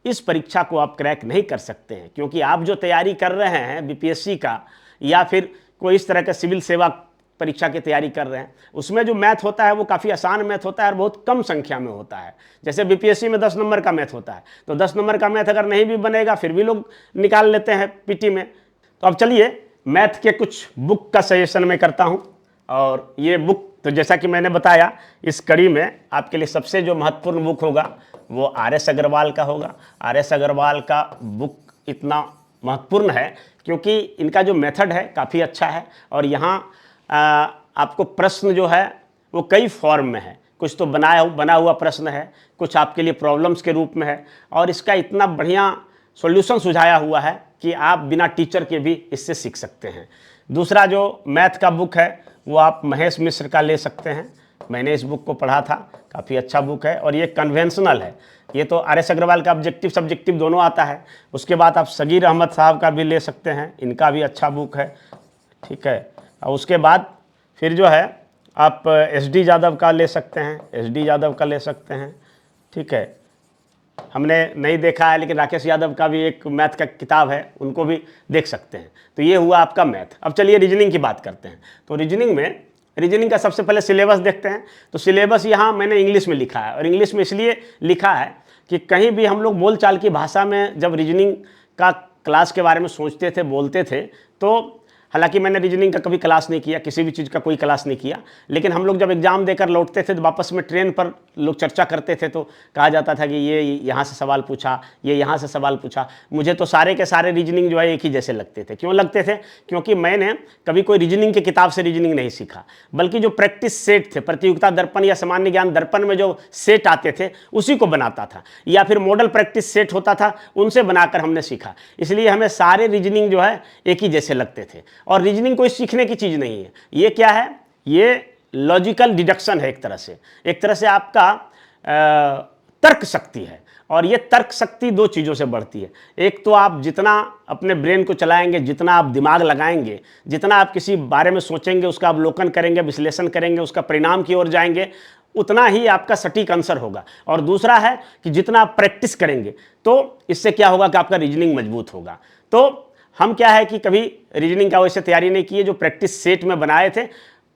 A: इस परीक्षा को आप क्रैक नहीं कर सकते हैं। क्योंकि आप जो तैयारी कर रहे हैं बीपीएससी का, या फिर कोई इस तरह का सिविल सेवा परीक्षा की तैयारी कर रहे हैं, उसमें जो मैथ होता है वो काफ़ी आसान मैथ होता है और बहुत कम संख्या में होता है। जैसे बीपीएससी में 10 नंबर का मैथ होता है, तो 10 नंबर का मैथ अगर नहीं भी बनेगा फिर भी लोग निकाल लेते हैं पीटी में। तो अब चलिए मैथ के कुछ बुक का सजेशन मैं करता हूँ। और ये बुक तो जैसा कि मैंने बताया, इस कड़ी में आपके लिए सबसे जो महत्वपूर्ण बुक होगा वो आर.एस. अग्रवाल का होगा। आर.एस. अग्रवाल का बुक इतना महत्वपूर्ण है क्योंकि इनका जो मेथड है काफ़ी अच्छा है, और यहाँ आपको प्रश्न जो है वो कई फॉर्म में है। कुछ तो बना हुआ प्रश्न है, कुछ आपके लिए प्रॉब्लम्स के रूप में है, और इसका इतना बढ़िया सॉल्यूशन सुझाया हुआ है कि आप बिना टीचर के भी इससे सीख सकते हैं। दूसरा जो मैथ का बुक है वो आप महेश मिश्र का ले सकते हैं। मैंने इस बुक को पढ़ा था, काफ़ी अच्छा बुक है, और ये कन्वेंशनल है। ये तो आर.एस. अग्रवाल का ऑब्जेक्टिव सब्जेक्टिव दोनों आता है। उसके बाद आप सगीर अहमद साहब का भी ले सकते हैं, इनका भी अच्छा बुक है, ठीक है। और उसके बाद फिर जो है आप एस.डी. यादव का ले सकते हैं, एस.डी. यादव का ले सकते हैं, ठीक है। हमने नहीं देखा है लेकिन राकेश यादव का भी एक मैथ का किताब है, उनको भी देख सकते हैं। तो ये हुआ आपका मैथ। अब चलिए रीजनिंग की बात करते हैं। तो रीजनिंग का सबसे पहले सिलेबस देखते हैं। तो सिलेबस यहाँ मैंने इंग्लिश में लिखा है, और इंग्लिश में इसलिए लिखा है कि कहीं भी हम लोग बोलचाल की भाषा में जब रीजनिंग का क्लास के बारे में सोचते थे, बोलते थे, तो हालांकि मैंने रीजनिंग का कभी क्लास नहीं किया, किसी भी चीज़ का कोई क्लास नहीं किया, लेकिन हम लोग जब एग्जाम देकर लौटते थे तो वापस में ट्रेन पर लोग चर्चा करते थे, तो कहा जाता था कि ये यहाँ से सवाल पूछा, ये यहाँ से सवाल पूछा। मुझे तो सारे के सारे रीजनिंग जो है एक ही जैसे लगते थे। क्यों लगते थे? क्योंकि मैंने कभी कोई रीजनिंग की किताब से रीजनिंग नहीं सीखा, बल्कि जो प्रैक्टिस सेट थे, प्रतियोगिता दर्पण या सामान्य ज्ञान दर्पण में जो सेट आते थे उसी को बनाता था, या फिर मॉडल प्रैक्टिस सेट होता था, उनसे बनाकर हमने सीखा। इसलिए हमें सारे रीजनिंग जो है एक ही जैसे लगते थे। और रीजनिंग कोई सीखने की चीज़ नहीं है। ये क्या है? ये लॉजिकल डिडक्शन है। एक तरह से आपका तर्क शक्ति है, और ये तर्क शक्ति दो चीज़ों से बढ़ती है। एक तो आप जितना अपने ब्रेन को चलाएंगे, जितना आप दिमाग लगाएंगे, जितना आप किसी बारे में सोचेंगे, उसका अवलोकन करेंगे, विश्लेषण करेंगे, उसका परिणाम की ओर जाएंगे, उतना ही आपका सटीक आंसर होगा। और दूसरा है कि जितना आप प्रैक्टिस करेंगे, तो इससे क्या होगा कि आपका रीजनिंग मजबूत होगा। तो हम क्या है कि कभी रीजनिंग का वैसे तैयारी नहीं किए, जो प्रैक्टिस सेट में बनाए थे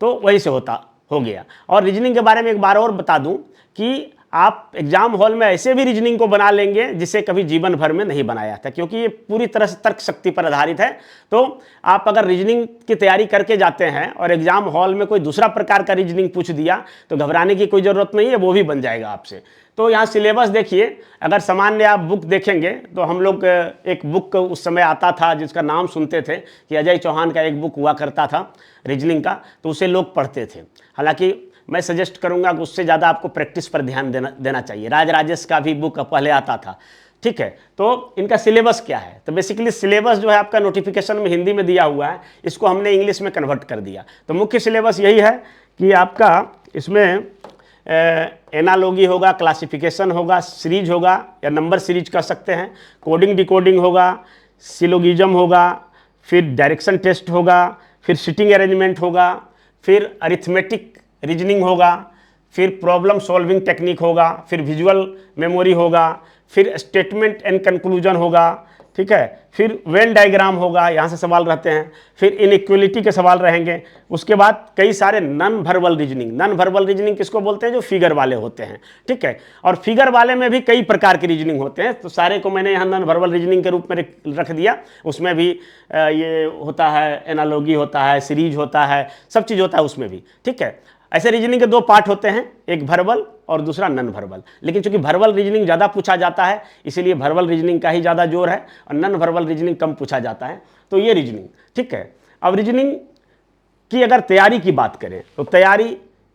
A: तो वही से हो गया। और रीजनिंग के बारे में एक बार और बता दूं कि आप एग्जाम हॉल में ऐसे भी रीजनिंग को बना लेंगे जिसे कभी जीवन भर में नहीं बनाया था, क्योंकि ये पूरी तरह से तर्क शक्ति पर आधारित है। तो आप अगर रीजनिंग की तैयारी करके जाते हैं और एग्जाम हॉल में कोई दूसरा प्रकार का रीजनिंग पूछ दिया तो घबराने की कोई ज़रूरत नहीं है, वो भी बन जाएगा आपसे। तो यहाँ सिलेबस देखिए, अगर सामान्य आप बुक देखेंगे तो हम लोग एक बुक उस समय आता था जिसका नाम सुनते थे कि अजय चौहान का एक बुक हुआ करता था रीजनिंग का, तो उसे लोग पढ़ते थे। हालांकि मैं सजेस्ट करूंगा कि उससे ज़्यादा आपको प्रैक्टिस पर ध्यान देना चाहिए। राजेश का भी बुक पहले आता था, ठीक है। तो इनका सिलेबस क्या है? तो बेसिकली सिलेबस जो है आपका नोटिफिकेशन में हिंदी में दिया हुआ है, इसको हमने इंग्लिश में कन्वर्ट कर दिया। तो मुख्य सिलेबस यही है कि आपका इसमें एनालॉजी होगा, क्लासिफिकेशन होगा, सीरीज होगा या नंबर सीरीज कह सकते हैं, कोडिंग डिकोडिंग होगा, सिलोगिज्म होगा, फिर डायरेक्शन टेस्ट होगा, फिर सिटिंग अरेंजमेंट होगा, फिर अरिथमेटिक रीजनिंग होगा, फिर प्रॉब्लम सॉल्विंग टेक्निक होगा, फिर विजुअल मेमोरी होगा, फिर स्टेटमेंट एंड कंक्लूजन होगा, ठीक है, फिर वेन डायग्राम होगा, यहाँ से सवाल रहते हैं, फिर इनइक्वलिटी के सवाल रहेंगे। उसके बाद कई सारे नॉन वर्बल रीजनिंग किसको बोलते हैं? जो फिगर वाले होते हैं, ठीक है। और फिगर वाले में भी कई प्रकार की रीजनिंग होते हैं, तो सारे को मैंने यहाँ नॉन वर्बल रीजनिंग के रूप में रख दिया। उसमें भी ये होता है, एनालॉजी होता है, सीरीज होता है, सब चीज़ होता है उसमें भी, ठीक है। ऐसे रीजनिंग के दो पार्ट होते हैं, एक वर्बल और दूसरा नॉन वर्बल। लेकिन चूंकि वर्बल रीजनिंग ज़्यादा पूछा जाता है, इसीलिए वर्बल रीजनिंग का ही ज़्यादा जोर है, और नॉन वर्बल रीजनिंग कम पूछा जाता है। तो ये रीजनिंग, ठीक है। अब रीजनिंग की अगर तैयारी की बात करें तो तैयारी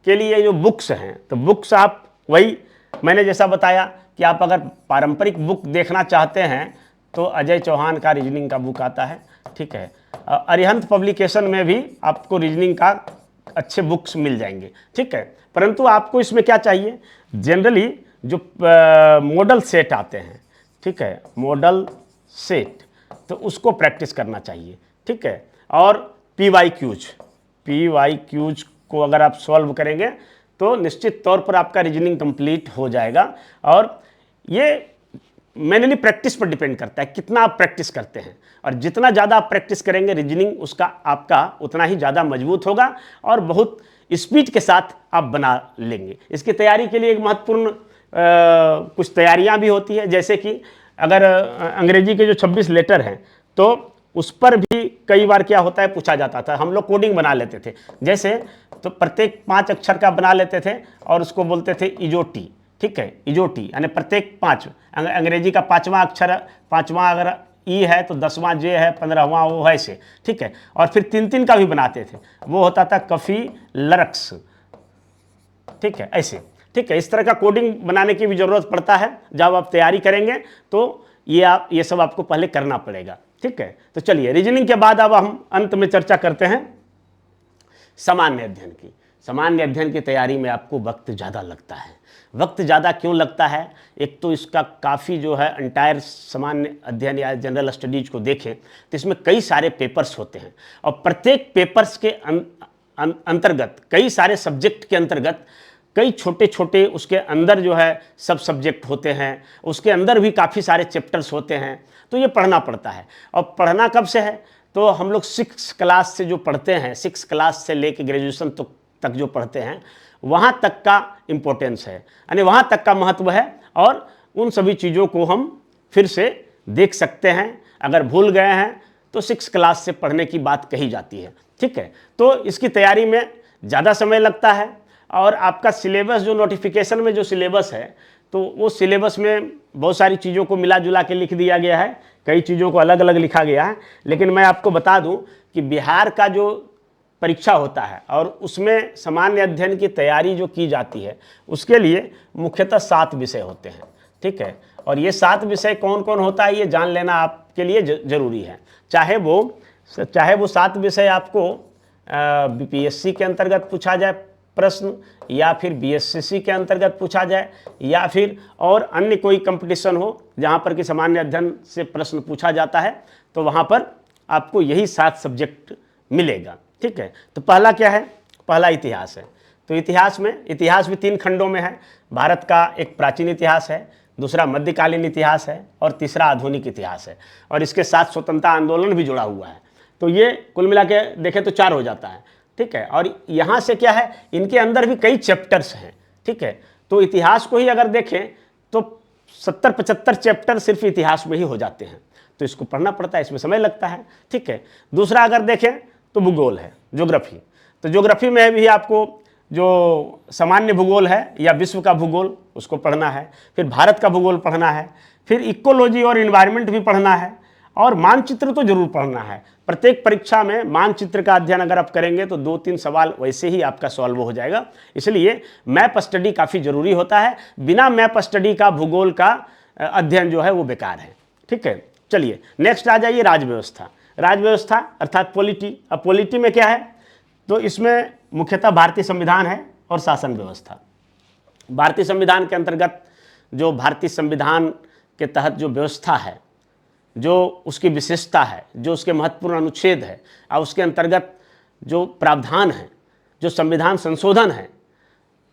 A: के लिए जो बुक्स हैं, तो बुक्स आप वही मैंने जैसा बताया कि आप अगर पारंपरिक बुक देखना चाहते हैं तो अजय चौहान का रीजनिंग का बुक आता है, ठीक है। अरिहंत पब्लिकेशन में भी आपको रीजनिंग का अच्छे बुक्स मिल जाएंगे, ठीक है। परंतु आपको इसमें क्या चाहिए? जनरली जो मॉडल सेट आते हैं, ठीक है, मॉडल सेट, तो उसको प्रैक्टिस करना चाहिए, ठीक है। और पी वाई क्यूज को अगर आप सॉल्व करेंगे तो निश्चित तौर पर आपका रीजनिंग कंप्लीट हो जाएगा। और ये मेनली प्रैक्टिस पर डिपेंड करता है, कितना आप प्रैक्टिस करते हैं, और जितना ज़्यादा आप प्रैक्टिस करेंगे रीजनिंग उसका आपका उतना ही ज़्यादा मजबूत होगा और बहुत स्पीड के साथ आप बना लेंगे। इसकी तैयारी के लिए एक महत्वपूर्ण कुछ तैयारियां भी होती है, जैसे कि अगर अंग्रेजी के जो 26 लेटर हैं तो उस पर भी कई बार क्या होता है पूछा जाता था। हम लोग कोडिंग बना लेते थे, जैसे तो प्रत्येक 5 अक्षर का बना लेते थे और उसको बोलते थे इजोटी, ठीक है, इजोटी यानी प्रत्येक 5 अंग्रेजी का 5वां अक्षर, 5वां अगर ई है तो 10वां जे है, 15वां वो है ऐसे, ठीक है। और फिर 3-3 का भी बनाते थे, वो होता था कफी लरक्स, ठीक है, ऐसे, ठीक है। इस तरह का कोडिंग बनाने की भी जरूरत पड़ता है जब आप तैयारी करेंगे, तो ये सब आपको पहले करना पड़ेगा, ठीक है। तो चलिए रीजनिंग के बाद अब हम अंत में चर्चा करते हैं सामान्य अध्ययन की। सामान्य अध्ययन की तैयारी में आपको वक्त ज़्यादा लगता है। वक्त ज़्यादा क्यों लगता है? एक तो इसका काफ़ी जो है एंटायर सामान्य अध्ययन या जनरल स्टडीज को देखें तो इसमें कई सारे पेपर्स होते हैं और प्रत्येक पेपर्स के अंतर्गत, कई सारे सब्जेक्ट के अंतर्गत कई छोटे छोटे उसके अंदर जो है सब सब्जेक्ट होते हैं, उसके अंदर भी काफ़ी सारे चैप्टर्स होते हैं, तो ये पढ़ना पड़ता है। और पढ़ना कब से है? तो हम लोग 6 क्लास से जो पढ़ते हैं, 6 क्लास से लेके ग्रेजुएशन तक जो पढ़ते हैं, वहाँ तक का इम्पोर्टेंस है, यानी वहाँ तक का महत्व है। और उन सभी चीज़ों को हम फिर से देख सकते हैं। अगर भूल गए हैं तो 6 क्लास से पढ़ने की बात कही जाती है, ठीक है। तो इसकी तैयारी में ज़्यादा समय लगता है और आपका सिलेबस जो नोटिफिकेशन में जो सिलेबस है, तो वो सिलेबस में बहुत सारी चीज़ों को मिला जुला के लिख दिया गया है, कई चीज़ों को अलग अलग लिखा गया है। लेकिन मैं आपको बता दूं कि बिहार का जो परीक्षा होता है और उसमें सामान्य अध्ययन की तैयारी जो की जाती है, उसके लिए मुख्यतः 7 विषय होते हैं, ठीक है। और ये 7 विषय कौन कौन होता है ये जान लेना आपके लिए ज़रूरी है। चाहे वो 7 विषय आपको बीपीएससी के अंतर्गत पूछा जाए प्रश्न, या फिर बीएसएससी के अंतर्गत पूछा जाए, या फिर और अन्य कोई कंपटीशन हो जहाँ पर कि सामान्य अध्ययन से प्रश्न पूछा जाता है, तो वहाँ पर आपको यही 7 सब्जेक्ट मिलेगा, ठीक है। तो पहला क्या है? पहला इतिहास है। तो इतिहास भी 3 खंडों में है। भारत का एक प्राचीन इतिहास है, दूसरा मध्यकालीन इतिहास है और तीसरा आधुनिक इतिहास है। और इसके साथ स्वतंत्रता आंदोलन भी जुड़ा हुआ है। तो ये कुल मिला के देखें तो 4 हो जाता है, ठीक है। और यहाँ से क्या है, इनके अंदर भी कई चैप्टर्स हैं, ठीक है। तो इतिहास को ही अगर देखें तो 70-75 चैप्टर सिर्फ इतिहास में ही हो जाते हैं, तो इसको पढ़ना पड़ता है, इसमें समय लगता है, ठीक है। दूसरा अगर देखें तो भूगोल है, ज्योग्राफी। तो ज्योग्राफी में भी आपको जो सामान्य भूगोल है या विश्व का भूगोल उसको पढ़ना है, फिर भारत का भूगोल पढ़ना है, फिर इकोलॉजी और इन्वायरमेंट भी पढ़ना है, और मानचित्र तो जरूर पढ़ना है। प्रत्येक परीक्षा में मानचित्र का अध्ययन अगर आप करेंगे तो 2-3 सवाल वैसे ही आपका सॉल्व हो जाएगा। इसलिए मैप स्टडी काफ़ी जरूरी होता है। बिना मैप स्टडी का भूगोल का अध्ययन जो है वो बेकार है, ठीक है। चलिए नेक्स्ट आ जाइए, राजव्यवस्था। राजव्यवस्था अर्थात पॉलिटी। अब पॉलिटी में क्या है? तो इसमें मुख्यतः भारतीय संविधान है और शासन व्यवस्था। भारतीय संविधान के अंतर्गत जो भारतीय संविधान के तहत जो व्यवस्था है, जो उसकी विशेषता है, जो उसके महत्वपूर्ण अनुच्छेद है और उसके अंतर्गत जो प्रावधान है, जो संविधान संशोधन है,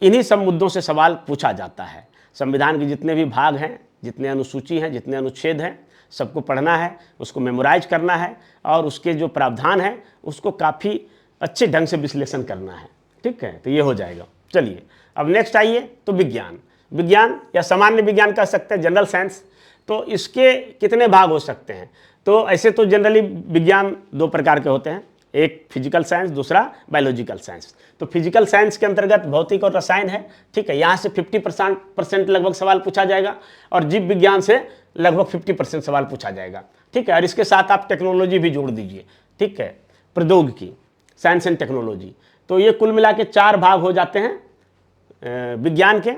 A: इन्हीं सब मुद्दों से सवाल पूछा जाता है। संविधान के जितने भी भाग हैं, जितने अनुसूची हैं, जितने अनुच्छेद हैं, सबको पढ़ना है, उसको मेमोराइज करना है और उसके जो प्रावधान है उसको काफ़ी अच्छे ढंग से विश्लेषण करना है, ठीक है। तो ये हो जाएगा। चलिए अब नेक्स्ट आइए तो विज्ञान या सामान्य विज्ञान कह सकते हैं, जनरल साइंस। तो इसके कितने भाग हो सकते हैं? तो ऐसे तो जनरली विज्ञान 2 प्रकार के होते हैं, एक फिजिकल साइंस, दूसरा बायोलॉजिकल साइंस। तो फिजिकल साइंस के अंतर्गत भौतिक और रसायन है, ठीक है। यहाँ से 50% लगभग सवाल पूछा जाएगा और जीव विज्ञान से लगभग 50% सवाल पूछा जाएगा, ठीक है। और इसके साथ आप टेक्नोलॉजी भी जोड़ दीजिए, ठीक है, प्रौद्योगिकी, साइंस एंड टेक्नोलॉजी। तो ये कुल मिला के 4 भाग हो जाते हैं विज्ञान के।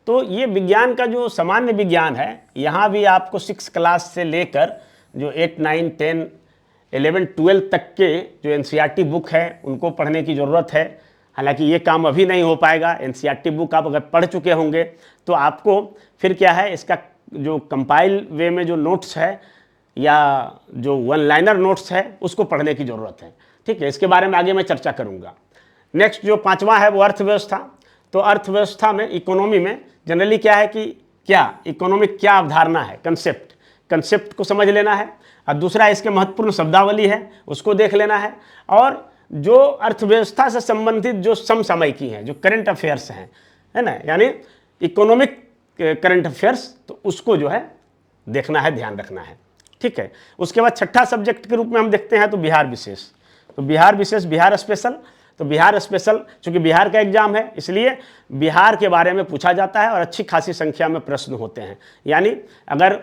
A: तो ये विज्ञान का जो सामान्य विज्ञान है, यहाँ भी आपको 6 क्लास से लेकर जो 8, 9, 10, 11, 12 तक के जो एनसीईआरटी बुक है उनको पढ़ने की ज़रूरत है। हालांकि ये काम अभी नहीं हो पाएगा। एनसीईआरटी बुक आप अगर पढ़ चुके होंगे तो आपको फिर क्या है, इसका जो कंपाइल वे में जो नोट्स है या जो वन लाइनर नोट्स है उसको पढ़ने की ज़रूरत है। ठीक है, इसके बारे में आगे मैं चर्चा करूँगा। नेक्स्ट जो पांचवा है वो अर्थव्यवस्था। तो अर्थव्यवस्था में, इकोनॉमी में जनरली क्या है कि क्या इकोनॉमिक क्या अवधारणा है, कंसेप्ट को समझ लेना है, और दूसरा इसके महत्वपूर्ण शब्दावली है उसको देख लेना है, और जो अर्थव्यवस्था से संबंधित जो समसामयिकी हैं, जो करंट अफेयर्स हैं, है ना, यानी इकोनॉमिक करंट अफेयर्स, तो उसको जो है देखना है, ध्यान रखना है। ठीक है, उसके बाद छठा सब्जेक्ट के रूप में हम देखते हैं तो बिहार विशेष। तो बिहार विशेष, बिहार स्पेशल। तो बिहार स्पेशल चूंकि बिहार का एग्जाम है इसलिए बिहार के बारे में पूछा जाता है और अच्छी खासी संख्या में प्रश्न होते हैं। यानी अगर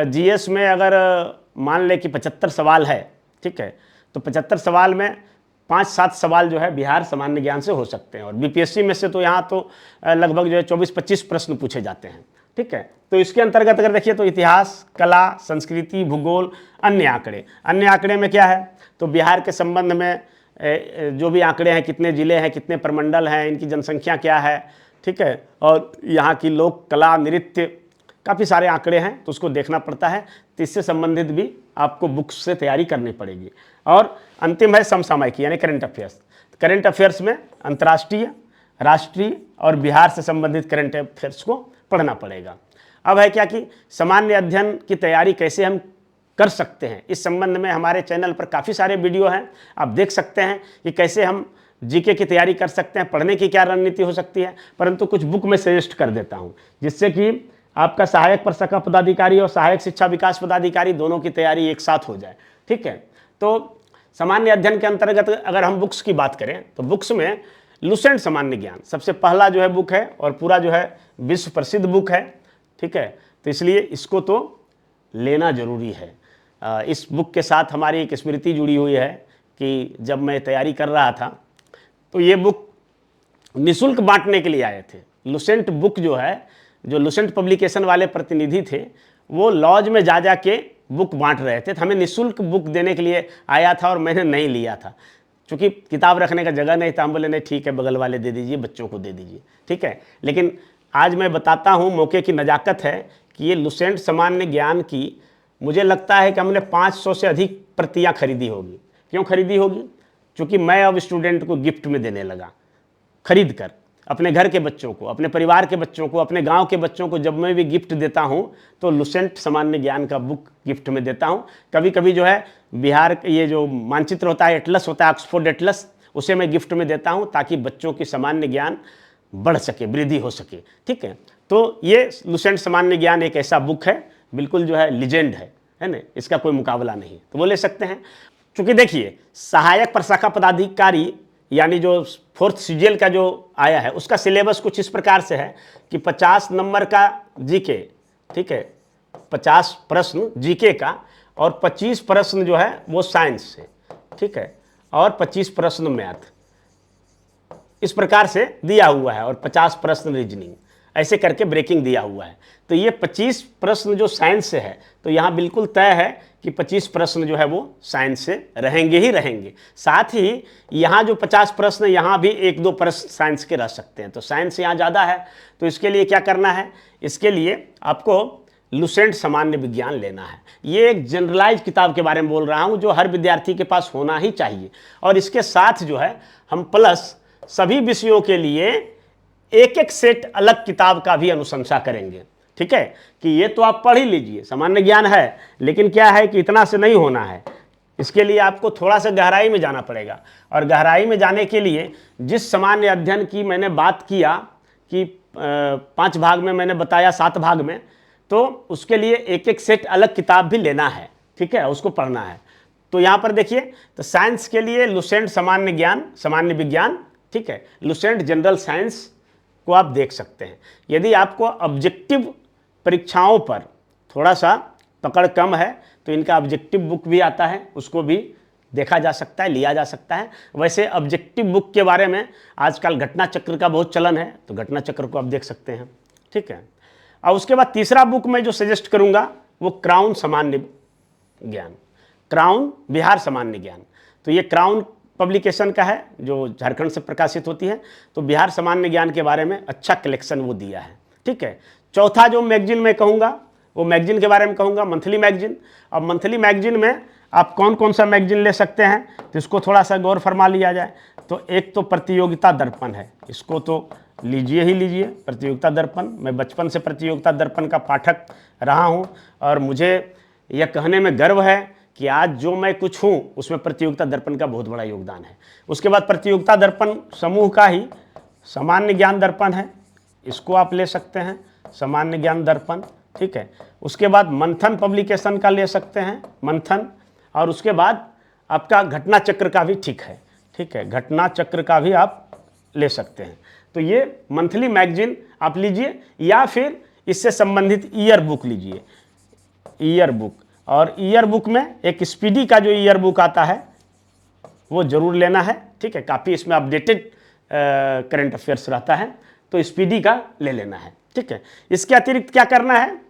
A: जीएस में अगर मान ले कि 75 सवाल है, ठीक है, तो 75 सवाल में 5-7 सवाल जो है बिहार सामान्य ज्ञान से हो सकते हैं, और बीपीएससी में से तो यहाँ तो लगभग जो है 24-25 प्रश्न पूछे जाते हैं। ठीक है, तो इसके अंतर्गत अगर देखिए तो इतिहास, कला, संस्कृति, भूगोल, अन्य आंकड़े में क्या है, तो बिहार के संबंध में जो भी आंकड़े हैं, कितने जिले हैं, कितने प्रमंडल हैं, इनकी जनसंख्या क्या है, ठीक है, और यहाँ की लोक कला, नृत्य, काफ़ी सारे आंकड़े हैं तो उसको देखना पड़ता है। तो इससे संबंधित भी आपको बुक्स से तैयारी करनी पड़ेगी। और अंतिम है समसामयिकी यानी करंट अफेयर्स। करंट अफेयर्स में अंतर्राष्ट्रीय, राष्ट्रीय और बिहार से संबंधित करंट अफेयर्स को पढ़ना पड़ेगा। अब है क्या कि सामान्य अध्ययन की तैयारी कैसे हम कर सकते हैं, इस संबंध में हमारे चैनल पर काफ़ी सारे वीडियो हैं, आप देख सकते हैं कि कैसे हम जीके की तैयारी कर सकते हैं, पढ़ने की क्या रणनीति हो सकती है। परंतु कुछ बुक में सजेस्ट कर देता हूं जिससे कि आपका सहायक प्रशाखा पदाधिकारी और सहायक शिक्षा विकास पदाधिकारी दोनों की तैयारी एक साथ हो जाए। ठीक है, तो सामान्य अध्ययन के अंतर्गत अगर हम बुक्स की बात करें तो बुक्स में लुसेंट सामान्य ज्ञान सबसे पहला जो है बुक है, और पूरा जो है विश्व प्रसिद्ध बुक है। ठीक है, तो इसलिए इसको तो लेना जरूरी है। इस बुक के साथ हमारी एक स्मृति जुड़ी हुई है कि जब मैं तैयारी कर रहा था तो ये बुक निःशुल्क बांटने के लिए आए थे। लुसेंट बुक जो है, जो लुसेंट पब्लिकेशन वाले प्रतिनिधि थे, वो लॉज में जा के बुक बांट रहे थे, तो हमें निःशुल्क बुक देने के लिए आया था और मैंने नहीं लिया था क्योंकि किताब रखने का जगह नहीं था। हम बोले नहीं ठीक है, बगल वाले दे दीजिए, बच्चों को दे दीजिए। ठीक है, लेकिन आज मैं बताता हूँ, मौके की नज़ाकत है कि ये लुसेंट सामान्य ज्ञान की मुझे लगता है कि हमने 500 से अधिक प्रतियां खरीदी होगी। क्यों खरीदी होगी? क्योंकि मैं अब स्टूडेंट को गिफ्ट में देने लगा, खरीद कर अपने घर के बच्चों को, अपने परिवार के बच्चों को, अपने गांव के बच्चों को जब मैं भी गिफ्ट देता हूं तो लुसेंट सामान्य ज्ञान का बुक गिफ्ट में देता हूं। कभी कभी जो है बिहार ये जो मानचित्र होता है, एटलस होता है, ऑक्सफोर्ड एटलस, उसे मैं गिफ्ट में देता हूं ताकि बच्चों की सामान्य ज्ञान बढ़ सके, वृद्धि हो सके। ठीक है, तो ये लुसेंट सामान्य ज्ञान एक ऐसा बुक है, बिल्कुल जो है लीजेंड है ना, इसका कोई मुकाबला नहीं, तो वो ले सकते हैं। चूंकि देखिए सहायक प्रशाखा पदाधिकारी यानी जो 4th सीजीएल का जो आया है उसका सिलेबस कुछ इस प्रकार से है कि 50 नंबर का जीके, ठीक है, 50 प्रश्न जीके का, और 25 प्रश्न जो है वो साइंस से, ठीक है, और 25 प्रश्न मैथ, इस प्रकार से दिया हुआ है, और 50 प्रश्न रीजनिंग, ऐसे करके ब्रेकिंग दिया हुआ है। तो ये 25 प्रश्न जो साइंस से है, तो यहाँ बिल्कुल तय है कि 25 प्रश्न जो है वो साइंस से रहेंगे ही रहेंगे। साथ ही यहाँ जो 50 प्रश्न, यहाँ भी 1-2 प्रश्न साइंस के रह सकते हैं, तो साइंस यहाँ ज़्यादा है। तो इसके लिए क्या करना है, इसके लिए आपको लुसेंट सामान्य विज्ञान लेना है। ये एक जनरलाइज किताब के बारे में बोल रहा हूँ जो हर विद्यार्थी के पास होना ही चाहिए, और इसके साथ जो है हम प्लस सभी विषयों के लिए एक सेट अलग किताब का भी अनुशंसा करेंगे। ठीक है, कि ये तो आप पढ़ ही लीजिए, सामान्य ज्ञान है, लेकिन क्या है कि इतना से नहीं होना है, इसके लिए आपको थोड़ा सा गहराई में जाना पड़ेगा। और गहराई में जाने के लिए जिस सामान्य अध्ययन की मैंने बात किया कि 5 भाग में मैंने बताया, 7 भाग में, तो उसके लिए एक सेट अलग किताब भी लेना है। ठीक है, उसको पढ़ना है। तो यहाँ पर देखिए, तो साइंस के लिए लुसेंट सामान्य ज्ञान, सामान्य विज्ञान, ठीक है, लुसेंट जनरल साइंस को आप देख सकते हैं। यदि आपको ऑब्जेक्टिव परीक्षाओं पर थोड़ा सा पकड़ कम है तो इनका ऑब्जेक्टिव बुक भी आता है, उसको भी देखा जा सकता है, लिया जा सकता है। वैसे ऑब्जेक्टिव बुक के बारे में आजकल घटना चक्र का बहुत चलन है, तो घटना चक्र को आप देख सकते हैं। ठीक है, और उसके बाद तीसरा बुक मैं जो सजेस्ट करूंगा वो क्राउन सामान्य ज्ञान, क्राउन बिहार सामान्य ज्ञान। तो ये क्राउन पब्लिकेशन का है जो झारखंड से प्रकाशित होती है, तो बिहार सामान्य ज्ञान के बारे में अच्छा कलेक्शन वो दिया है। ठीक है, चौथा जो मैगजीन मैं कहूँगा वो मैगजीन के बारे में कहूँगा, मंथली मैगजीन। अब मंथली मैगजीन में आप कौन कौन सा मैगजीन ले सकते हैं, तो इसको थोड़ा सा गौर फरमा लिया जाए। तो एक तो प्रतियोगिता दर्पण है, इसको तो लीजिए ही लीजिए, प्रतियोगिता दर्पण। मैं बचपन से प्रतियोगिता दर्पण का पाठक रहा हूँ और मुझे यह कहने में गर्व है कि आज जो मैं कुछ हूँ उसमें प्रतियोगिता दर्पण का बहुत बड़ा योगदान है। उसके बाद प्रतियोगिता दर्पण समूह का ही सामान्य ज्ञान दर्पण है, इसको आप ले सकते हैं, सामान्य ज्ञान दर्पण, ठीक है। उसके बाद मंथन पब्लिकेशन का ले सकते हैं, मंथन। और उसके बाद आपका घटना चक्र का भी ठीक है, घटना चक्र का भी आप ले सकते हैं। तो ये मंथली मैगजीन आप लीजिए, या फिर इससे संबंधित ईयर बुक लीजिए, ईयर बुक। और ईयर बुक में एक स्पीडी का जो ईयर बुक आता है वो ज़रूर लेना है, ठीक है। काफ़ी इसमें अपडेटेड करंट अफेयर्स रहता है, तो स्पीडी का ले लेना है, ठीक है। इसके अतिरिक्त क्या करना है,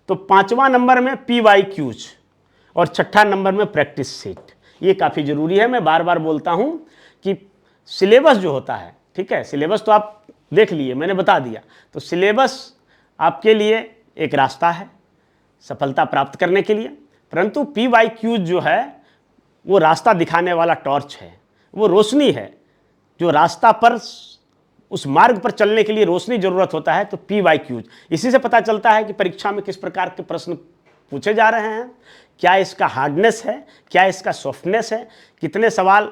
A: तो 5वां नंबर में PYQs और 6ठा नंबर में प्रैक्टिस सेट। ये काफ़ी ज़रूरी है। मैं बार बार बोलता हूँ कि सिलेबस जो होता है, ठीक है, सिलेबस तो आप देख लिए, मैंने बता दिया। तो सिलेबस आपके लिए एक रास्ता है सफलता प्राप्त करने के लिए, परंतु PYQs जो है वो रास्ता दिखाने वाला टॉर्च है, वो रोशनी है, जो रास्ता पर उस मार्ग पर चलने के लिए रोशनी ज़रूरत होता है। तो PYQs, इसी से पता चलता है कि परीक्षा में किस प्रकार के प्रश्न पूछे जा रहे हैं, क्या इसका हार्डनेस है, क्या इसका सॉफ्टनेस है, कितने सवाल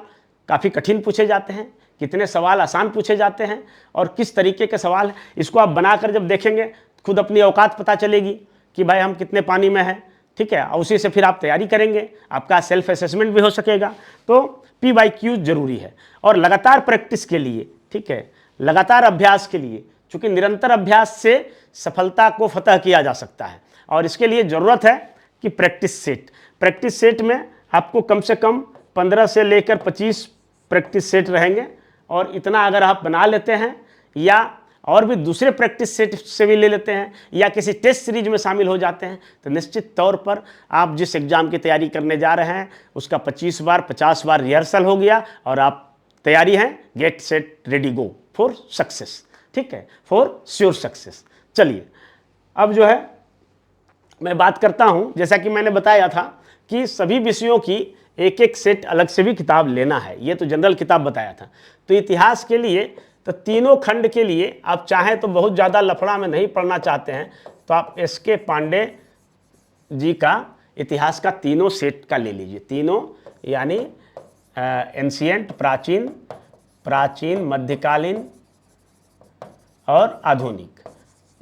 A: काफ़ी कठिन पूछे जाते हैं, कितने सवाल आसान पूछे जाते हैं, और किस तरीके के सवाल हैं। इसको आप बनाकर जब देखेंगे खुद अपनी औकात पता चलेगी कि भाई हम कितने पानी में हैं, ठीक है। और उसी से फिर आप तैयारी करेंगे, आपका सेल्फ असेसमेंट भी हो सकेगा। तो PYQs जरूरी है। और लगातार प्रैक्टिस के लिए, ठीक है, लगातार अभ्यास के लिए, चूँकि निरंतर अभ्यास से सफलता को फतह किया जा सकता है, और इसके लिए ज़रूरत है कि प्रैक्टिस सेट में आपको कम से कम 15 से लेकर 25 प्रैक्टिस सेट रहेंगे। और इतना अगर आप बना लेते हैं, या और भी दूसरे प्रैक्टिस सेट से भी ले लेते हैं, या किसी टेस्ट सीरीज में शामिल हो जाते हैं, तो निश्चित तौर पर आप जिस एग्ज़ाम की तैयारी करने जा रहे हैं उसका 25 बार 50 बार रिहर्सल हो गया, और आप तैयारी हैं, get set ready go for success, ठीक है, फॉर श्योर सक्सेस। चलिए अब जो है मैं बात करता हूं, जैसा कि मैंने बताया था कि सभी विषयों की एक एक सेट अलग से भी किताब लेना है, ये तो जनरल किताब बताया था। तो इतिहास के लिए, तो तीनों खंड के लिए आप चाहें तो बहुत ज़्यादा लफड़ा में नहीं पढ़ना चाहते हैं तो आप SK पांडे जी का इतिहास का तीनों सेट का ले लीजिए, तीनों यानी एंशिएंट प्राचीन मध्यकालीन और आधुनिक,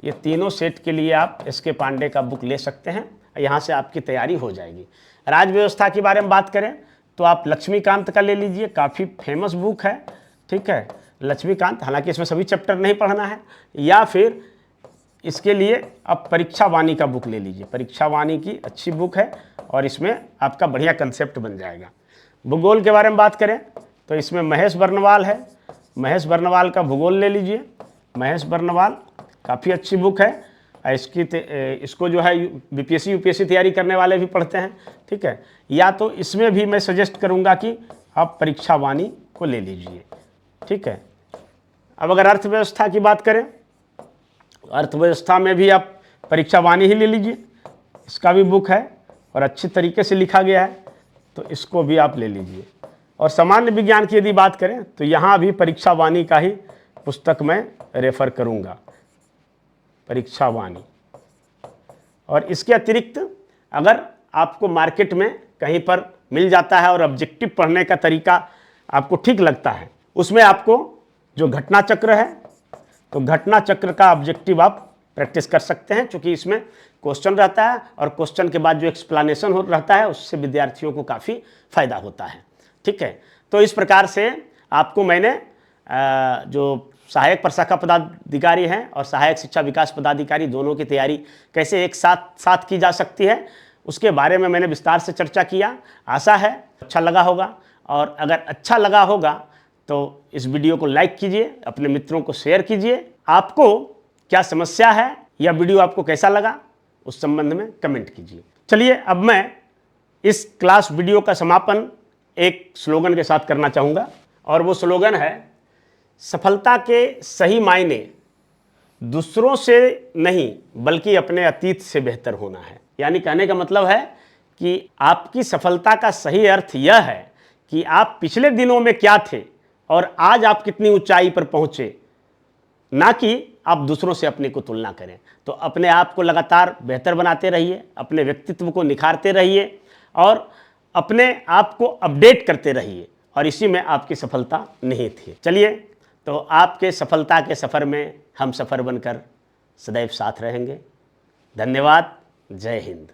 A: ये तीनों सेट के लिए आप SK पांडे का बुक ले सकते हैं। यहाँ से आपकी तैयारी हो जाएगी। राज व्यवस्था के बारे में बात करें तो आप लक्ष्मीकांत का ले लीजिए, काफ़ी फेमस बुक है, ठीक है, लक्ष्मीकांत। हालांकि इसमें सभी चैप्टर नहीं पढ़ना है, या फिर इसके लिए आप परीक्षा वाणी का बुक ले लीजिए, परीक्षा वाणी की अच्छी बुक है और इसमें आपका बढ़िया कंसेप्ट बन जाएगा। भूगोल के बारे में बात करें तो इसमें महेश बर्नवाल है, महेश बर्नवाल का भूगोल ले लीजिए। महेश बर्नवाल काफ़ी अच्छी बुक है, इसको जो है BPSC UPSC तैयारी करने वाले भी पढ़ते हैं, ठीक है। या तो इसमें भी मैं सजेस्ट करूंगा कि आप परीक्षा वाणी को ले लीजिए, ठीक है। अब अगर अर्थव्यवस्था की बात करें, अर्थव्यवस्था में भी आप परीक्षा वाणी ही ले लीजिए, इसका भी बुक है और अच्छी तरीके से लिखा गया है, तो इसको भी आप ले लीजिए। और सामान्य विज्ञान की यदि बात करें तो यहाँ भी परीक्षा वाणी का ही पुस्तक मैं रेफर करूँगा, परीक्षा वाणी। और इसके अतिरिक्त अगर आपको मार्केट में कहीं पर मिल जाता है और ऑब्जेक्टिव पढ़ने का तरीका आपको ठीक लगता है, उसमें आपको जो घटना चक्र है, तो घटना चक्र का ऑब्जेक्टिव आप प्रैक्टिस कर सकते हैं, क्योंकि इसमें क्वेश्चन रहता है और क्वेश्चन के बाद जो एक्सप्लेनेशन रहता है उससे विद्यार्थियों को काफ़ी फायदा होता है, ठीक है। तो इस प्रकार से आपको मैंने जो सहायक प्रशाखा पदाधिकारी हैं और सहायक शिक्षा विकास पदाधिकारी दोनों की तैयारी कैसे एक साथ की जा सकती है उसके बारे में मैंने विस्तार से चर्चा किया। आशा है अच्छा लगा होगा, और अगर अच्छा लगा होगा तो इस वीडियो को लाइक कीजिए, अपने मित्रों को शेयर कीजिए। आपको क्या समस्या है या वीडियो आपको कैसा लगा उस संबंध में कमेंट कीजिए। चलिए अब मैं इस क्लास वीडियो का समापन एक स्लोगन के साथ करना चाहूँगा, और वो स्लोगन है, सफलता के सही मायने दूसरों से नहीं बल्कि अपने अतीत से बेहतर होना है। यानी कहने का मतलब है कि आपकी सफलता का सही अर्थ यह है कि आप पिछले दिनों में क्या थे और आज आप कितनी ऊंचाई पर पहुंचे, ना कि आप दूसरों से अपने को तुलना करें। तो अपने आप को लगातार बेहतर बनाते रहिए, अपने व्यक्तित्व को निखारते रहिए और अपने आप को अपडेट करते रहिए, और इसी में आपकी सफलता निहित है। चलिए, तो आपके सफलता के सफ़र में हम सफ़र बनकर सदैव साथ रहेंगे। धन्यवाद। जय हिंद।